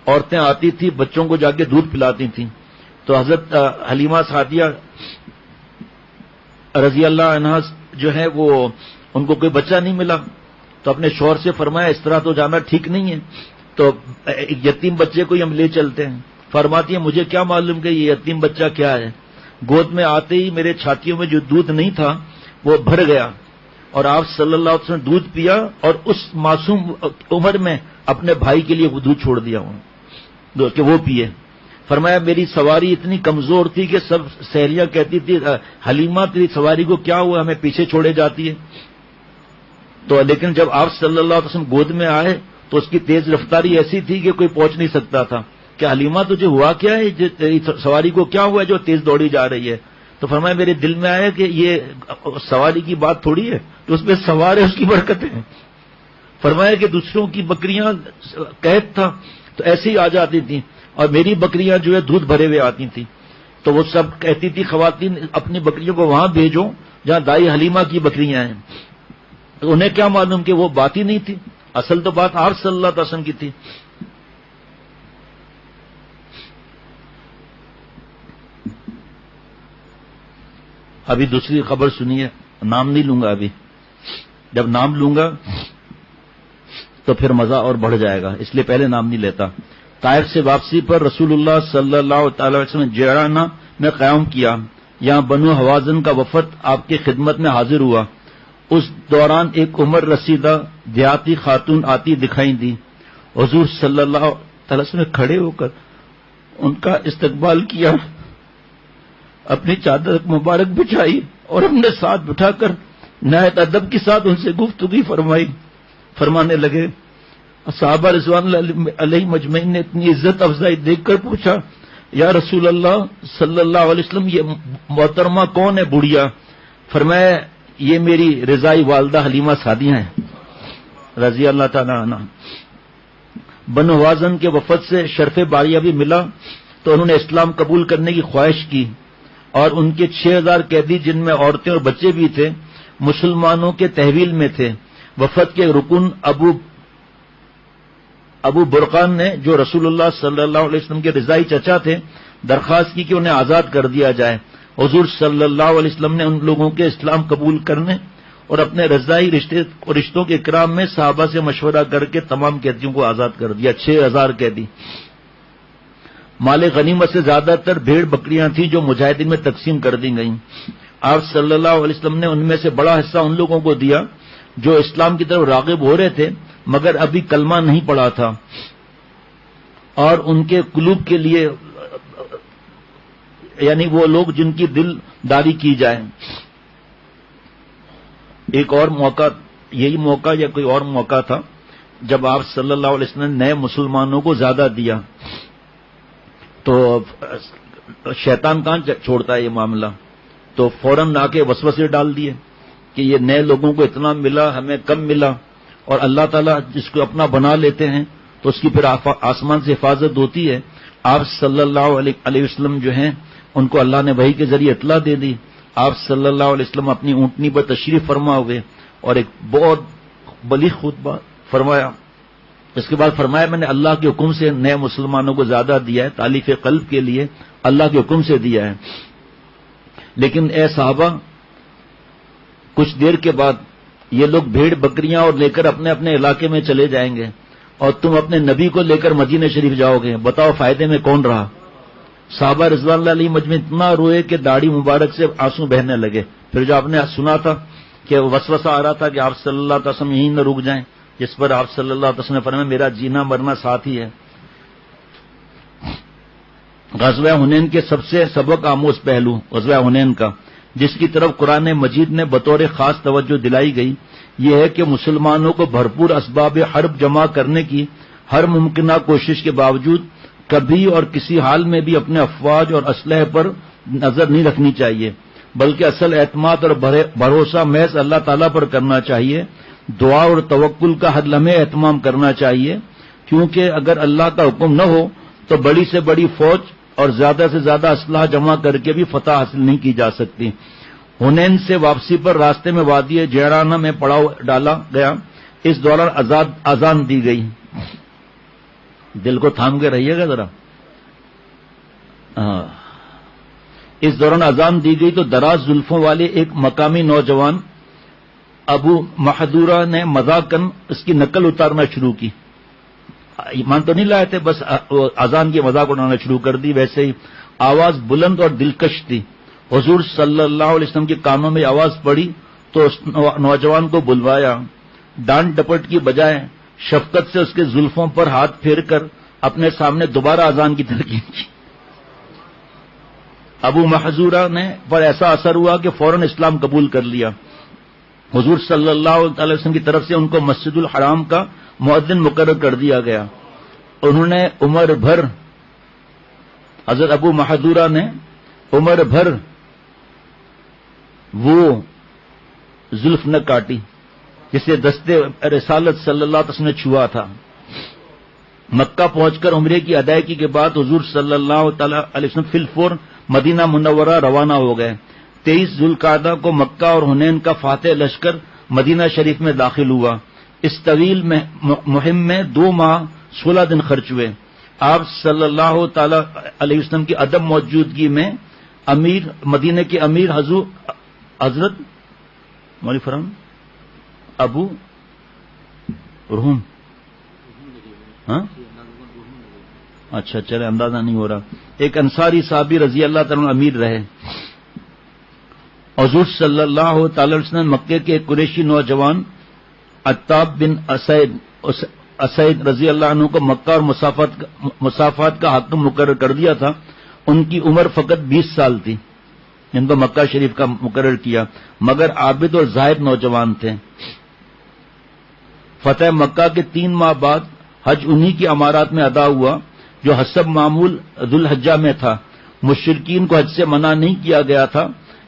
عورتیں آتی تھیں، بچوں کو جا کے دودھ پلاتی تھیں، تو حضرت حلیمہ سعدیہ رضی اللہ عنہ جو ہے وہ ان کو کوئی بچہ نہیں ملا تو اپنے شوہر سے فرمایا اس طرح تو جانا ٹھیک نہیں ہے، تو ایک یتیم بچے کو ہی ہم لے چلتے ہیں۔ فرماتی ہیں مجھے کیا معلوم کہ یہ یتیم بچہ کیا ہے، گود میں آتے ہی میرے چھاتیوں میں جو دودھ نہیں تھا وہ بھر گیا اور آپ صلی اللہ علیہ وسلم نے دودھ پیا اور اس معصوم عمر میں اپنے بھائی کے لیے وہ دودھ چھوڑ دیا کہ وہ پیے۔ فرمایا میری سواری اتنی کمزور تھی کہ سب سہیلیاں کہتی تھی حلیمہ تیری سواری کو کیا ہوا، ہمیں پیچھے چھوڑے جاتی ہے۔ تو لیکن جب آپ صلی اللہ علیہ وسلم گود میں آئے تو اس کی تیز رفتاری ایسی تھی کہ کوئی پہنچ نہیں سکتا تھا کہ حلیمہ تجھے ہوا کیا ہے، تیری سواری کو کیا ہوا ہے جو تیز دوڑی جا رہی ہے۔ تو فرمایا میرے دل میں آیا کہ یہ سواری کی بات تھوڑی ہے، تو اس پہ سوار ہے، اس کی برکت ہے۔ فرمایا کہ دوسروں کی بکریاں قید تھا تو ایسے ہی آ جاتی تھیں، اور میری بکریاں جو ہے دودھ بھرے ہوئے آتی تھیں، تو وہ سب کہتی تھی خواتین اپنی بکریوں کو وہاں بھیجو جہاں دائی حلیمہ کی بکریاں ہیں۔ تو انہیں کیا معلوم کہ وہ بات ہی نہیں تھی، اصل تو بات آپ صلی اللہ علیہ وسلم کی تھی۔ ابھی دوسری خبر سنیے، نام نہیں لوں گا ابھی، جب نام لوں گا تو پھر مزہ اور بڑھ جائے گا، اس لیے پہلے نام نہیں لیتا۔ طائف سے واپسی پر رسول اللہ صلی اللہ تعالی وسلم نے جیرانہ میں قیام کیا، یہاں بنو حوازن کا وفد آپ کی خدمت میں حاضر ہوا۔ اس دوران ایک عمر رسیدہ دیہاتی خاتون آتی دکھائی دی، حضور صلی اللہ تعالی وسلم نے کھڑے ہو کر ان کا استقبال کیا، اپنی چادر مبارک بچھائی اور اپنے ساتھ بٹھا کر نہایت ادب کے ساتھ ان سے گفتگو فرمائی۔ فرمانے لگے، صحابہ رضوان اللہ علیہ مجمعین نے اتنی عزت افزائی دیکھ کر پوچھا، یا رسول اللہ صلی اللہ علیہ وسلم یہ محترمہ کون ہے بڑھیا؟ فرمایا یہ میری رضائی والدہ حلیمہ سعدیہ ہیں رضی اللہ تعالی عنہ۔ بنو حوازن کے وفد سے شرف باریہ بھی ملا تو انہوں نے اسلام قبول کرنے کی خواہش کی، اور ان کے 6000 قیدی جن میں عورتیں اور بچے بھی تھے مسلمانوں کے تحویل میں تھے۔ وفد کے رکن ابو برقان نے، جو رسول اللہ صلی اللہ علیہ وسلم کے رضائی چچا تھے، درخواست کی کہ انہیں آزاد کر دیا جائے۔ حضور صلی اللہ علیہ وسلم نے ان لوگوں کے اسلام قبول کرنے اور اپنے رضائی رشتوں کے اکرام میں صحابہ سے مشورہ کر کے تمام قیدیوں کو آزاد کر دیا، 6000 قیدی۔ مال غنیمت سے زیادہ تر بھیڑ بکریاں تھیں جو مجاہدین میں تقسیم کر دی گئیں۔ آپ صلی اللہ علیہ وسلم نے ان میں سے بڑا حصہ ان لوگوں کو دیا جو اسلام کی طرف راغب ہو رہے تھے مگر ابھی کلمہ نہیں پڑا تھا، اور ان کے قلوب کے لیے، یعنی وہ لوگ جن کی دل داری کی جائے۔ ایک اور موقع، یہی موقع یا کوئی اور موقع تھا جب آپ صلی اللہ علیہ وسلم نے نئے مسلمانوں کو زیادہ دیا، تو شیطان کہاں چھوڑتا ہے یہ معاملہ، تو فوراً آ کے وسوسے ڈال دیے کہ یہ نئے لوگوں کو اتنا ملا، ہمیں کم ملا، اور اللہ تعالیٰ جس کو اپنا بنا لیتے ہیں تو اس کی پھر آسمان سے حفاظت ہوتی ہے۔ آپ صلی اللہ علیہ وسلم جو ہیں ان کو اللہ نے وحی کے ذریعے اطلاع دے دی۔ آپ صلی اللہ علیہ وسلم اپنی اونٹنی پر تشریف فرما ہوئے اور ایک بہت بلیغ خطبہ فرمایا۔ اس کے بعد فرمایا میں نے اللہ کے حکم سے نئے مسلمانوں کو زیادہ دیا ہے، تالیف قلب کے لیے اللہ کے حکم سے دیا ہے، لیکن اے صحابہ کچھ دیر کے بعد یہ لوگ بھیڑ بکریاں اور لے کر اپنے اپنے علاقے میں چلے جائیں گے اور تم اپنے نبی کو لے کر مدینہ شریف جاؤ گے، بتاؤ فائدے میں کون رہا؟ صحابہ رضوان اللہ علیہ مجمع اتنا روئے کہ داڑھی مبارک سے آنسو بہنے لگے۔ پھر جو آپ نے سنا تھا کہ وسوسہ آ رہا تھا کہ آپ صلی اللہ علیہ وسلم یہیں نہ رک جائیں، جس پر آپ صلی اللہ علیہ وسلم نے فرمایا میرا جینا مرنا ساتھ ہی ہے۔ غزوہ حنین کے سب سے سبق آموز پہلو غزوہ حنین کا، جس کی طرف قرآن مجید نے بطور خاص توجہ دلائی گئی، یہ ہے کہ مسلمانوں کو بھرپور اسباب حرب جمع کرنے کی ہر ممکنہ کوشش کے باوجود کبھی اور کسی حال میں بھی اپنے افواج اور اسلحے پر نظر نہیں رکھنی چاہیے، بلکہ اصل اعتماد اور بھروسہ محض اللہ تعالیٰ پر کرنا چاہیے۔ دعا اور توکل کا ہر لمحے اہتمام کرنا چاہیے، کیونکہ اگر اللہ کا حکم نہ ہو تو بڑی سے بڑی فوج اور زیادہ سے زیادہ اسلحہ جمع کر کے بھی فتح حاصل نہیں کی جا سکتی۔ حنین سے واپسی پر راستے میں وادی جیرانہ میں پڑاؤ ڈالا گیا، اس دوران اذان دی گئی۔ دل کو تھام کے رہیے گا ذرا۔ اس دوران اذان دی گئی تو دراز زلفوں والے ایک مقامی نوجوان ابو محدورہ نے مذاقاً اس کی نقل اتارنا شروع کی۔ ایمان تو نہیں لائے تھے، بس اذان کی مذاق اڑانا شروع کر دی۔ ویسے ہی آواز بلند اور دلکش تھی۔ حضور صلی اللہ علیہ وسلم کے کانوں میں آواز پڑی تو اس نوجوان کو بلوایا، ڈانٹ ڈپٹ کی بجائے شفقت سے اس کے زلفوں پر ہاتھ پھیر کر اپنے سامنے دوبارہ اذان کی تلقین کی۔ ابو محذورہ نے پر ایسا اثر ہوا کہ فوراً اسلام قبول کر لیا۔ حضور صلی اللہ علیہ وسلم کی طرف سے ان کو مسجد الحرام کا مؤذن مقرر کر دیا گیا۔ انہوں نے عمر بھر، حضرت ابو محذورہ نے عمر بھر وہ زلف نہ کاٹی جسے دستے رسالت صلی اللہ علیہ وسلم نے چھوا تھا۔ مکہ پہنچ کر عمرے کی ادائیگی کے بعد حضور صلی اللہ تعالی علیہ وسلم فی الفور مدینہ منورہ روانہ ہو گئے۔ 23 ذوالقعدہ کو مکہ اور حنین کا فاتح لشکر مدینہ شریف میں داخل ہوا۔ اس طویل مہم میں 2 ماہ 16 دن خرچ ہوئے۔ آپ صلی اللہ تعالی علیہ وسلم کی عدم موجودگی میں مدینہ کے امیر حضرت مولوی فرحان ابو رحم، ہاں اچھا چلے اندازہ نہیں ہو رہا، ایک انصاری صحابی رضی اللہ تعالیٰ امیر رہے۔ حضور صلی اللہ تعالی علیہ وسلم مکے کے ایک قریشی نوجوان عتاب بن اسید رضی اللہ عنہ کو مکہ اور مسافات کا حاکم مقرر کر دیا تھا۔ ان کی عمر فقط 20 سال تھی، جن کو مکہ شریف کا مقرر کیا، مگر عابد اور زاہد نوجوان تھے۔ فتح مکہ کے 3 ماہ بعد حج انہی کی امارات میں ادا ہوا جو حسب معمول ذوالحجہ میں تھا۔ مشرکین کو حج سے منع نہیں کیا گیا تھا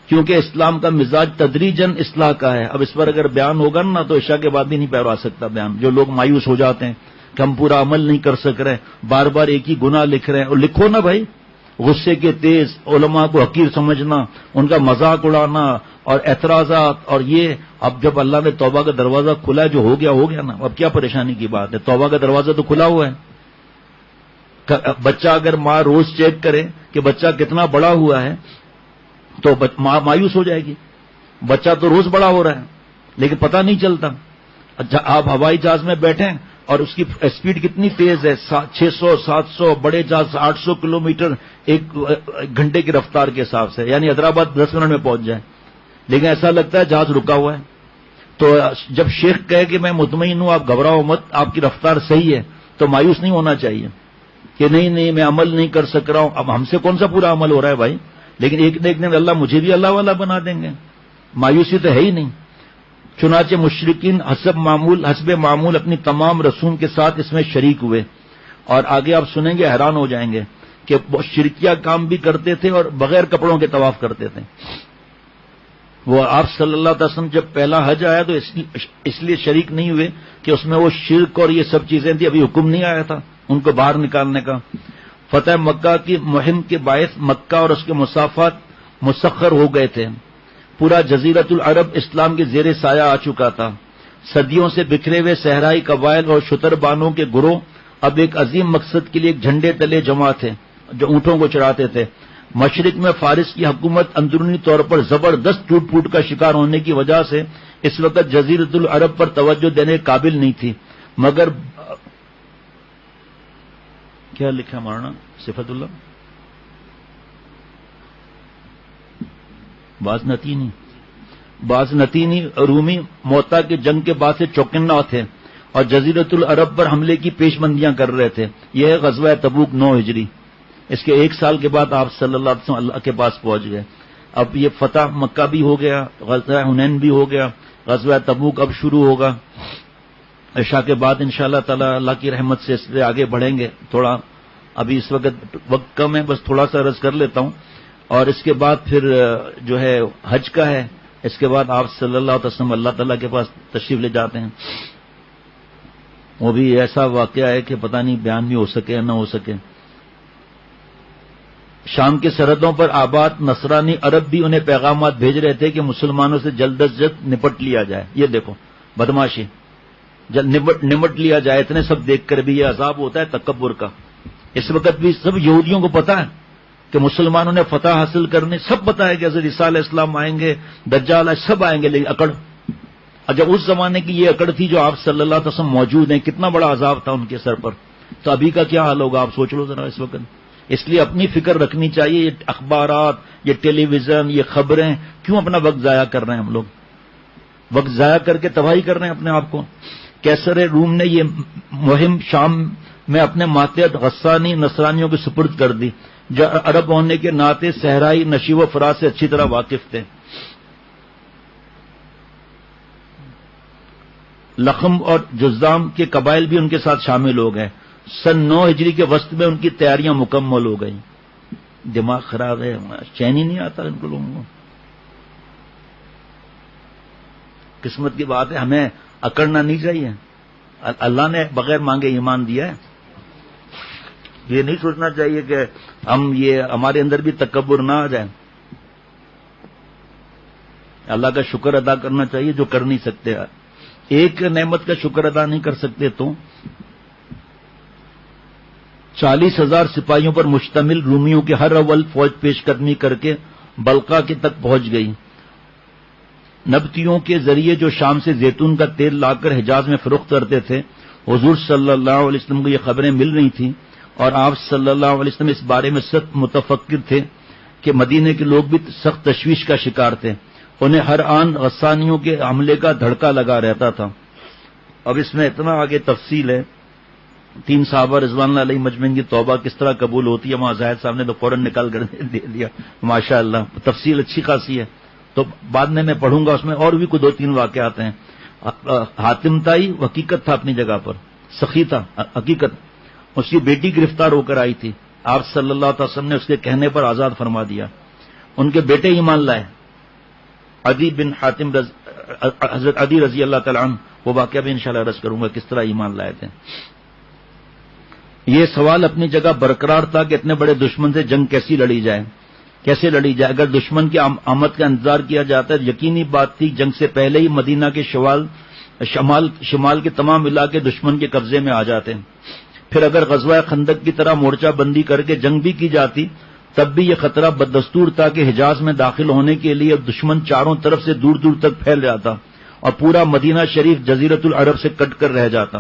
کیونکہ اسلام کا مزاج تدریجاً اصلاح کا ہے۔ اب اس پر اگر بیان ہوگا نا تو عشاء کے بعد بھی نہیں پہرا سکتا بیان۔ جو لوگ مایوس ہو جاتے ہیں کہ ہم پورا عمل نہیں کر سک رہے، بار بار ایک ہی گناہ لکھ رہے ہیں، اور لکھو نا بھائی، غصے کے تیز، علماء کو حقیر سمجھنا، ان کا مذاق اڑانا اور اعتراضات، اور یہ اب جب اللہ نے توبہ کا دروازہ کھلا ہے، جو ہو گیا نا، اب کیا پریشانی کی بات ہے؟ توبہ کا دروازہ تو کھلا ہوا ہے۔ بچہ اگر ماں روز چیک کرے کہ بچہ کتنا بڑا ہوا ہے تو ماں مایوس ہو جائے گی۔ بچہ تو روز بڑا ہو رہا ہے لیکن پتہ نہیں چلتا۔ آپ ہوائی جہاز میں بیٹھیں اور اس کی اسپیڈ کتنی تیز ہے، 600 700، بڑے جہاز 800 کلومیٹر ایک گھنٹے کی رفتار کے حساب سے، یعنی حیدرآباد 10 منٹ میں پہنچ جائے، لیکن ایسا لگتا ہے جہاز رکا ہوا ہے۔ تو جب شیخ کہے کہ میں مطمئن ہوں، آپ گھبراؤ مت، آپ کی رفتار صحیح ہے، تو مایوس نہیں ہونا چاہیے کہ نہیں میں عمل نہیں کر سک رہا ہوں۔ اب ہم سے کون سا پورا عمل ہو رہا ہے بھائی، لیکن ایک نہ ایک دن اللہ مجھے بھی اللہ والا بنا دیں گے، مایوسی تو ہے ہی نہیں۔ چنانچہ مشرکین حسب معمول اپنی تمام رسوم کے ساتھ اس میں شریک ہوئے، اور آگے آپ سنیں گے حیران ہو جائیں گے کہ شرکیہ کام بھی کرتے تھے اور بغیر کپڑوں کے طواف کرتے تھے۔ وہ آپ صلی اللہ علیہ وسلم جب پہلا حج آیا تو اس لیے شریک نہیں ہوئے کہ اس میں وہ شرک اور یہ سب چیزیں تھیں، ابھی حکم نہیں آیا تھا ان کو باہر نکالنے کا۔ فتح مکہ کی مہم کے باعث مکہ اور اس کے مسافات مسخر ہو گئے تھے۔ پورا جزیرۃ العرب اسلام کے زیر سایہ آ چکا تھا۔ صدیوں سے بکھرے ہوئے صحرائی قبائل اور شتر بانوں کے گروہ اب ایک عظیم مقصد کے لیے ایک جھنڈے تلے جمع تھے جو اونٹوں کو چڑھاتے تھے۔ مشرق میں فارس کی حکومت اندرونی طور پر زبردست ٹوٹ پھوٹ کا شکار ہونے کی وجہ سے اس وقت جزیرۃ العرب پر توجہ دینے کے قابل نہیں تھی، مگر کیا لکھا مولانا صفت اللہ بازنطینی رومی موتا کی جنگ کے بعد سے چوکنا تھے اور جزیرۃ العرب پر حملے کی پیش بندیاں کر رہے تھے۔ یہ ہے غزوہ تبوک 9 ہجری۔ اس کے 1 سال کے بعد آپ صلی اللہ علیہ وسلم اللہ کے پاس پہنچ گئے۔ اب یہ فتح مکہ بھی ہو گیا، غزوہ حنین بھی ہو گیا، غزوہ تبوک اب شروع ہوگا۔ عشاء کے بعد انشاءاللہ تعالی اللہ کی رحمت سے اس سے آگے بڑھیں گے۔ تھوڑا ابھی اس وقت کم ہے، بس تھوڑا سا عرض کر لیتا ہوں، اور اس کے بعد پھر جو ہے حج کا ہے۔ اس کے بعد آپ صلی اللہ علیہ وسلم اللہ تعالیٰ کے پاس تشریف لے جاتے ہیں۔ وہ بھی ایسا واقعہ ہے کہ پتہ نہیں بیان بھی ہو سکے یا نہ ہو سکے۔ شام کی سرحدوں پر آباد نصرانی عرب بھی انہیں پیغامات بھیج رہے تھے کہ مسلمانوں سے جلد از جلد نپٹ لیا جائے۔ یہ دیکھو بدماشی، نمٹ لیا جائے۔ اتنے سب دیکھ کر بھی یہ عذاب ہوتا ہے تکبر کا۔ اس وقت بھی سب یہودیوں کو پتا ہے کہ مسلمانوں نے فتح حاصل کرنے، سب پتا ہے کہ حضرت عیسیٰ علیہ السلام آئیں گے، دجال سب آئیں گے، لیکن اکڑ، جب اس زمانے کی یہ اکڑ تھی جو آپ صلی اللہ علیہ وسلم موجود ہیں، کتنا بڑا عذاب تھا ان کے سر پر، تو ابھی کا کیا حال ہوگا آپ سوچ لو ذرا اس وقت۔ اس لیے اپنی فکر رکھنی چاہیے۔ یہ اخبارات، یہ ٹیلی ویژن، یہ خبریں، کیوں اپنا وقت ضائع کر رہے ہیں ہم لوگ؟ وقت ضائع کر کے تباہی کر رہے ہیں اپنے آپ کو۔ کیسر روم نے یہ مہم شام میں اپنے ماتحت غسانی نصرانیوں کی سپرد کر دی، جو عرب ہونے کے ناطے صحرائی نشیب و فراز سے اچھی طرح واقف تھے۔ لخم اور جذام کے قبائل بھی ان کے ساتھ شامل ہو گئے۔ سن 9 ہجری کے وسط میں ان کی تیاریاں مکمل ہو گئیں۔ دماغ خراب ہے، چین ہی نہیں آتا ان کو لوگوں کو۔ قسمت کی بات ہے، ہمیں اکڑنا نہیں چاہیے. اللہ نے بغیر مانگے ایمان دیا ہے. یہ نہیں سوچنا چاہیے کہ ہمارے اندر بھی تکبر نہ آ جائے. اللہ کا شکر ادا کرنا چاہیے جو کر نہیں سکتے. ایک نعمت کا شکر ادا نہیں کر سکتے تو 40,000 سپاہیوں پر مشتمل رومیوں کے ہر اول فوج پیش قدمی کر کے بلقا کے تک پہنچ گئی. نبتیوں کے ذریعے جو شام سے زیتون کا تیل لا کر حجاز میں فروخت کرتے تھے، حضور صلی اللہ علیہ وسلم کو یہ خبریں مل رہی تھیں اور آپ صلی اللہ علیہ وسلم اس بارے میں سخت متفکر تھے کہ مدینے کے لوگ بھی سخت تشویش کا شکار تھے. انہیں ہر آن غسانیوں کے حملے کا دھڑکا لگا رہتا تھا. اب اس میں اتنا آگے تفصیل ہے. 3 صحابہ رضوان اللہ علیہ مجمعین کی توبہ کس طرح قبول ہوتی ہے، وہاں زاہد صاحب نے تو فوراً نکال کر دے دیا. ماشاء اللہ تفصیل اچھی خاصی ہے، تو بعد میں پڑھوں گا. اس میں اور بھی کوئی 2-3 واقعات ہیں. حاتم تائی حقیقت تھا اپنی جگہ پر، سخی تھا حقیقت. اس کی بیٹی گرفتار ہو کر آئی تھی، آپ صلی اللہ علیہ وسلم نے اس کے کہنے پر آزاد فرما دیا. ان کے بیٹے ایمان لائے، عدی بن حاتم حضرت عدی رضی اللہ تعالیٰ عنہ. وہ واقعہ بھی انشاءاللہ عرض کروں گا کس طرح ایمان لائے تھے. یہ سوال اپنی جگہ برقرار تھا کہ اتنے بڑے دشمن سے جنگ کیسے لڑی جائے. اگر دشمن کی آمد کا انتظار کیا جاتا ہے، یقینی بات تھی جنگ سے پہلے ہی مدینہ کے شمال کے تمام علاقے دشمن کے قبضے میں آ جاتے. پھر اگر غزوہ خندق کی طرح مورچہ بندی کر کے جنگ بھی کی جاتی تب بھی یہ خطرہ بددستور تھا کہ حجاز میں داخل ہونے کے لیے دشمن چاروں طرف سے دور دور تک پھیل جاتا اور پورا مدینہ شریف جزیرۃ العرب سے کٹ کر رہ جاتا.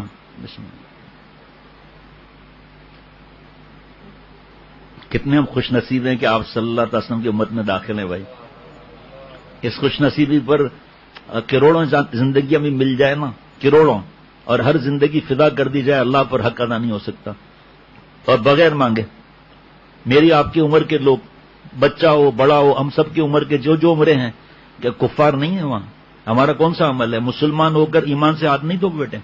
کتنے ہم خوش نصیب ہیں کہ آپ صلی اللہ علیہ وسلم کی امت میں داخل ہیں. بھائی اس خوش نصیبی پر کروڑوں زندگیاں بھی مل جائے نا، کروڑوں، اور ہر زندگی فدا کر دی جائے، اللہ پر حق ادا نہیں ہو سکتا. اور بغیر مانگے میری آپ کی عمر کے لوگ، بچہ ہو بڑا ہو، ہم سب کی عمر کے جو عمریں ہیں، کہ کفار نہیں ہیں وہاں. ہمارا کون سا عمل ہے؟ مسلمان ہو کر ایمان سے ہاتھ نہیں دھو بیٹے.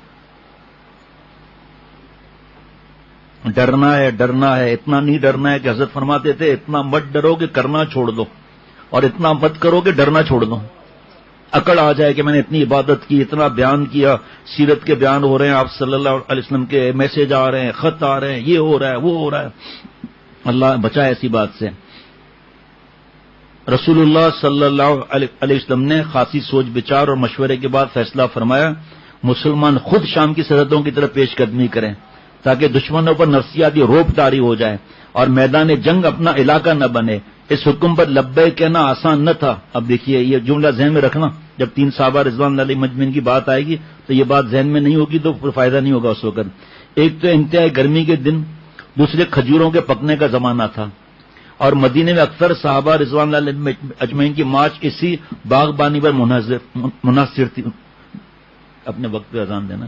ڈرنا ہے، اتنا نہیں ڈرنا ہے کہ حضرت فرماتے تھے اتنا مت ڈرو کہ کرنا چھوڑ دو، اور اتنا مت کرو کہ ڈرنا چھوڑ دو. اکڑ آ جائے کہ میں نے اتنی عبادت کی، اتنا بیان کیا، سیرت کے بیان ہو رہے ہیں، آپ صلی اللہ علیہ وسلم کے میسج آ رہے ہیں، خط آ رہے ہیں، یہ ہو رہا ہے وہ ہو رہا ہے. اللہ بچائے ایسی بات سے. رسول اللہ صلی اللہ علیہ وسلم نے خاصی سوچ بچار اور مشورے کے بعد فیصلہ فرمایا مسلمان خود شام کی سرحدوں کی طرف پیش قدمی کریں تاکہ دشمنوں پر نفسیاتی روب طاری ہو جائے اور میدان جنگ اپنا علاقہ نہ بنے. اس حکم پر لبیک کہنا آسان نہ تھا. اب دیکھیے یہ جملہ ذہن میں رکھنا، جب 3 صحابہ رضوان اللہ علیہ مجمعین کی بات آئے گی تو یہ بات ذہن میں نہیں ہوگی تو پھر فائدہ نہیں ہوگا اس وقت. ایک تو انتہائی گرمی کے دن، دوسرے کھجوروں کے پکنے کا زمانہ تھا، اور مدینے میں اکثر صحابہ رضوان اللہ علیہ اجمعین کی مارچ اسی باغبانی پر منحصر تھی. اپنے وقت پہ اذان دینا.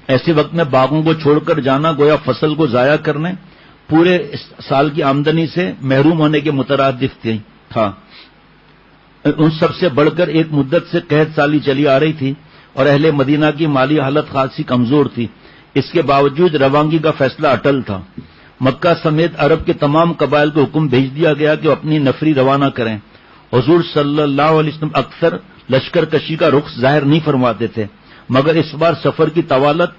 ایسے وقت میں باغوں کو چھوڑ کر جانا گویا فصل کو ضائع کرنے، پورے سال کی آمدنی سے محروم ہونے کے مترادف تھا. ان سب سے بڑھ کر ایک مدت سے قحط سالی چلی آ رہی تھی اور اہل مدینہ کی مالی حالت خاصی کمزور تھی. اس کے باوجود روانگی کا فیصلہ اٹل تھا. مکہ سمیت عرب کے تمام قبائل کو حکم بھیج دیا گیا کہ وہ اپنی نفری روانہ کریں. حضور صلی اللہ علیہ وسلم اکثر لشکر کشی کا رخ ظاہر نہیں فرماتے تھے، مگر اس بار سفر کی طوالت،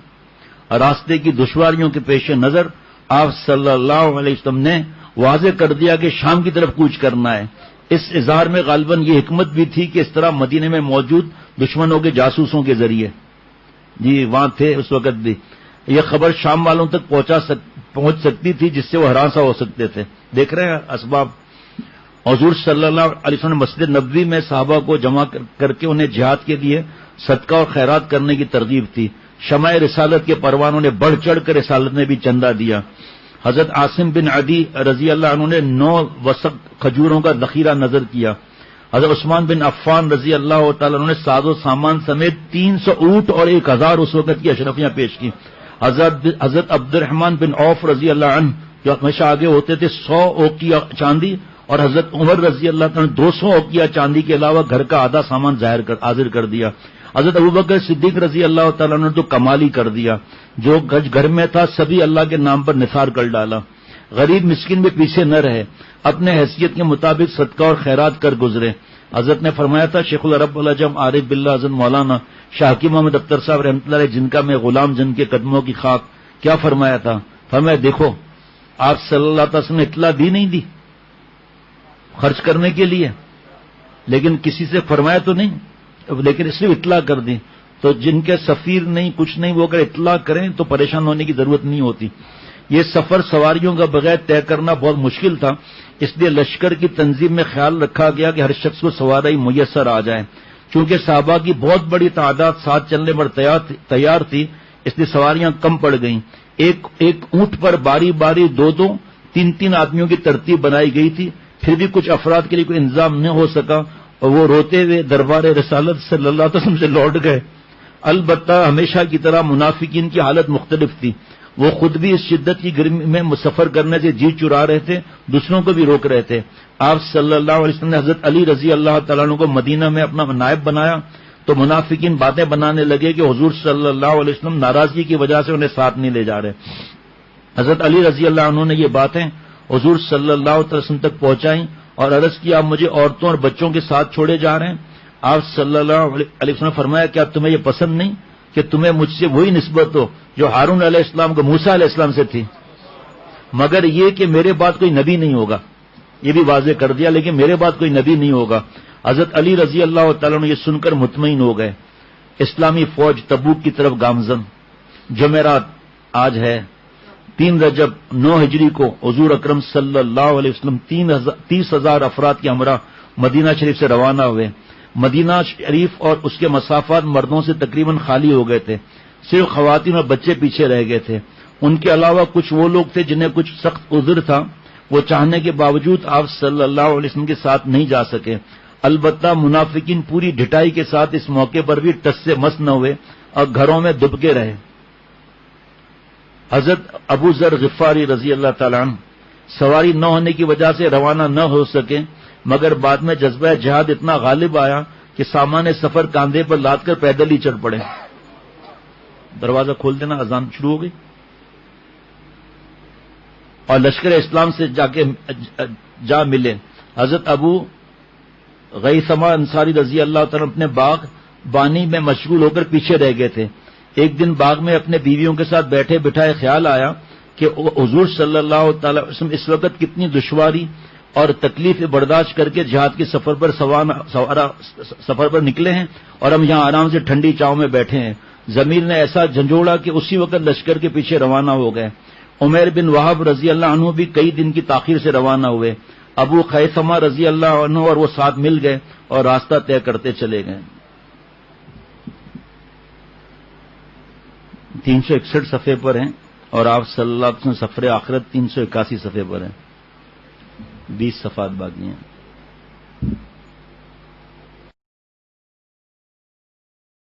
راستے کی دشواریوں کے پیش نظر آپ صلی اللہ علیہ وسلم نے واضح کر دیا کہ شام کی طرف کوچ کرنا ہے. اس اظہار میں غالباً یہ حکمت بھی تھی کہ اس طرح مدینے میں موجود دشمنوں کے جاسوسوں کے ذریعے، جی وہاں تھے اس وقت بھی، یہ خبر شام والوں تک پہنچ سکتی تھی جس سے وہ ہراساں ہو سکتے تھے. دیکھ رہے ہیں اسباب. حضور صلی اللہ علیہ وسلم نے مسجد نبوی میں صحابہ کو جمع کر کے انہیں جہاد کے لیے صدقہ اور خیرات کرنے کی ترغیب تھی. شمع رسالت کے پروانوں نے بڑھ چڑھ کر رسالت میں بھی چندہ دیا. حضرت عاصم بن عدی رضی اللہ عنہ نے 9 وسق کھجوروں کا ذخیرہ نظر کیا. حضرت عثمان بن عفان رضی اللہ تعالیٰ عنہ نے ساز و سامان سمیت 300 اونٹ اور 1000 اس وقت کی اشرفیاں پیش کی. حضرت عبد الرحمن بن عوف رضی اللہ عنہ جو ہمیشہ آگے ہوتے تھے 100 اوقیہ چاندی، اور حضرت عمر رضی اللہ عنہ 200 اوقیہ چاندی کے علاوہ گھر کا آدھا سامان حاضر کر دیا. حضرت ابوبکر صدیق رضی اللہ تعالیٰ نے تو کمال ہی کر دیا، جو گھر میں تھا سبھی اللہ کے نام پر نثار کر ڈالا. غریب مسکین بھی پیچھے نہ رہے، اپنے حیثیت کے مطابق صدقہ اور خیرات کر گزرے. حضرت نے فرمایا تھا شیخ العرب العجم عارف باللہ حضرت مولانا شاہکی محمد اختر صاحب رحمۃ اللہ علیہ، جن کا میں غلام جن کے قدموں کی خاک، کیا فرمایا تھا؟ فرمایا دیکھو آپ صلی اللہ علیہ وسلم نے اطلاع دی نہیں دی خرچ کرنے کے لیے، لیکن کسی سے فرمایا تو نہیں، لیکن صرف اطلاع کر دی. تو جن کے سفیر نہیں کچھ نہیں وہ اگر اطلاع کریں تو پریشان ہونے کی ضرورت نہیں ہوتی. یہ سفر سواریوں کا بغیر طے کرنا بہت مشکل تھا، اس لیے لشکر کی تنظیم میں خیال رکھا گیا کہ ہر شخص کو سواری میسر آ جائے. چونکہ صحابہ کی بہت بڑی تعداد ساتھ چلنے پر تیار تھی، اس لیے سواریاں کم پڑ گئیں. ایک اونٹ پر باری باری دو تین آدمیوں کی ترتیب بنائی گئی تھی، پھر بھی کچھ افراد کے لیے کوئی انتظام نہیں ہو سکا اور وہ روتے ہوئے دربار رسالت صلی اللہ علیہ وسلم سے لوٹ گئے. البتہ ہمیشہ کی طرح منافقین کی حالت مختلف تھی. وہ خود بھی اس شدت کی گرمی میں سفر کرنے سے جی چرا رہے تھے، دوسروں کو بھی روک رہے تھے. آپ صلی اللہ علیہ وسلم نے حضرت علی رضی اللہ تعالیٰ عنہ کو مدینہ میں اپنا نائب بنایا تو منافقین باتیں بنانے لگے کہ حضور صلی اللہ علیہ وسلم ناراضگی کی وجہ سے انہیں ساتھ نہیں لے جا رہے. حضرت علی رضی اللہ عنہ نے یہ باتیں حضور صلی اللہ علیہ وسلم تک پہنچائیں اور عرض کیا آپ مجھے عورتوں اور بچوں کے ساتھ چھوڑے جا رہے ہیں. آپ صلی اللہ علیہ وسلم نے فرمایا کیا تمہیں یہ پسند نہیں کہ تمہیں مجھ سے وہی نسبت ہو جو ہارون علیہ السلام کو موسیٰ علیہ السلام سے تھی، مگر یہ کہ میرے بعد کوئی نبی نہیں ہوگا. یہ بھی واضح کر دیا، لیکن میرے بعد کوئی نبی نہیں ہوگا. حضرت علی رضی اللہ تعالیٰ نے یہ سن کر مطمئن ہو گئے. اسلامی فوج تبوک کی طرف گامزن. جمعرات آج ہے 3 رجب 9 ہجری کو حضور اکرم صلی اللہ علیہ وسلم 30,000 افراد کے ہمراہ مدینہ شریف سے روانہ ہوئے. مدینہ شریف اور اس کے مسافات مردوں سے تقریباً خالی ہو گئے تھے، صرف خواتین اور بچے پیچھے رہ گئے تھے. ان کے علاوہ کچھ وہ لوگ تھے جنہیں کچھ سخت عذر تھا، وہ چاہنے کے باوجود آپ صلی اللہ علیہ وسلم کے ساتھ نہیں جا سکے. البتہ منافقین پوری ڈھٹائی کے ساتھ اس موقع پر بھی ٹس سے مس نہ ہوئے اور گھروں میں دبکے رہے. حضرت ابو ذر غفاری رضی اللہ تعالیٰ عنہ سواری نہ ہونے کی وجہ سے روانہ نہ ہو سکے، مگر بعد میں جذبہ جہاد اتنا غالب آیا کہ سامان سفر کاندھے پر لاد کر پیدل ہی چڑھ پڑے. دروازہ کھول دینا، اذان شروع ہو گئی. اور لشکر اسلام سے جا ملے. حضرت ابو غیثمہ انصاری رضی اللہ تعالیٰ اپنے باغ بانی میں مشغول ہو کر پیچھے رہ گئے تھے. ایک دن باغ میں اپنے بیویوں کے ساتھ بیٹھے بٹھائے خیال آیا کہ حضور صلی اللہ تعالی وسلم اس وقت کتنی دشواری اور تکلیف برداشت کر کے جہاد کے سفر پر نکلے ہیں اور ہم یہاں آرام سے ٹھنڈی چاؤں میں بیٹھے ہیں. ضمیر نے ایسا جھنجھوڑا کہ اسی وقت لشکر کے پیچھے روانہ ہو گئے. عمیر بن وہب رضی اللہ عنہ بھی کئی دن کی تاخیر سے روانہ ہوئے. ابو خیثمہ رضی اللہ عنہ اور وہ ساتھ مل گئے اور راستہ طے کرتے چلے گئے. 361 صفحے پر ہیں اور آپ صلی اللہ علیہ وسلم سفر آخرت 381 صفحے پر ہیں. 20 صفحات باقی ہیں.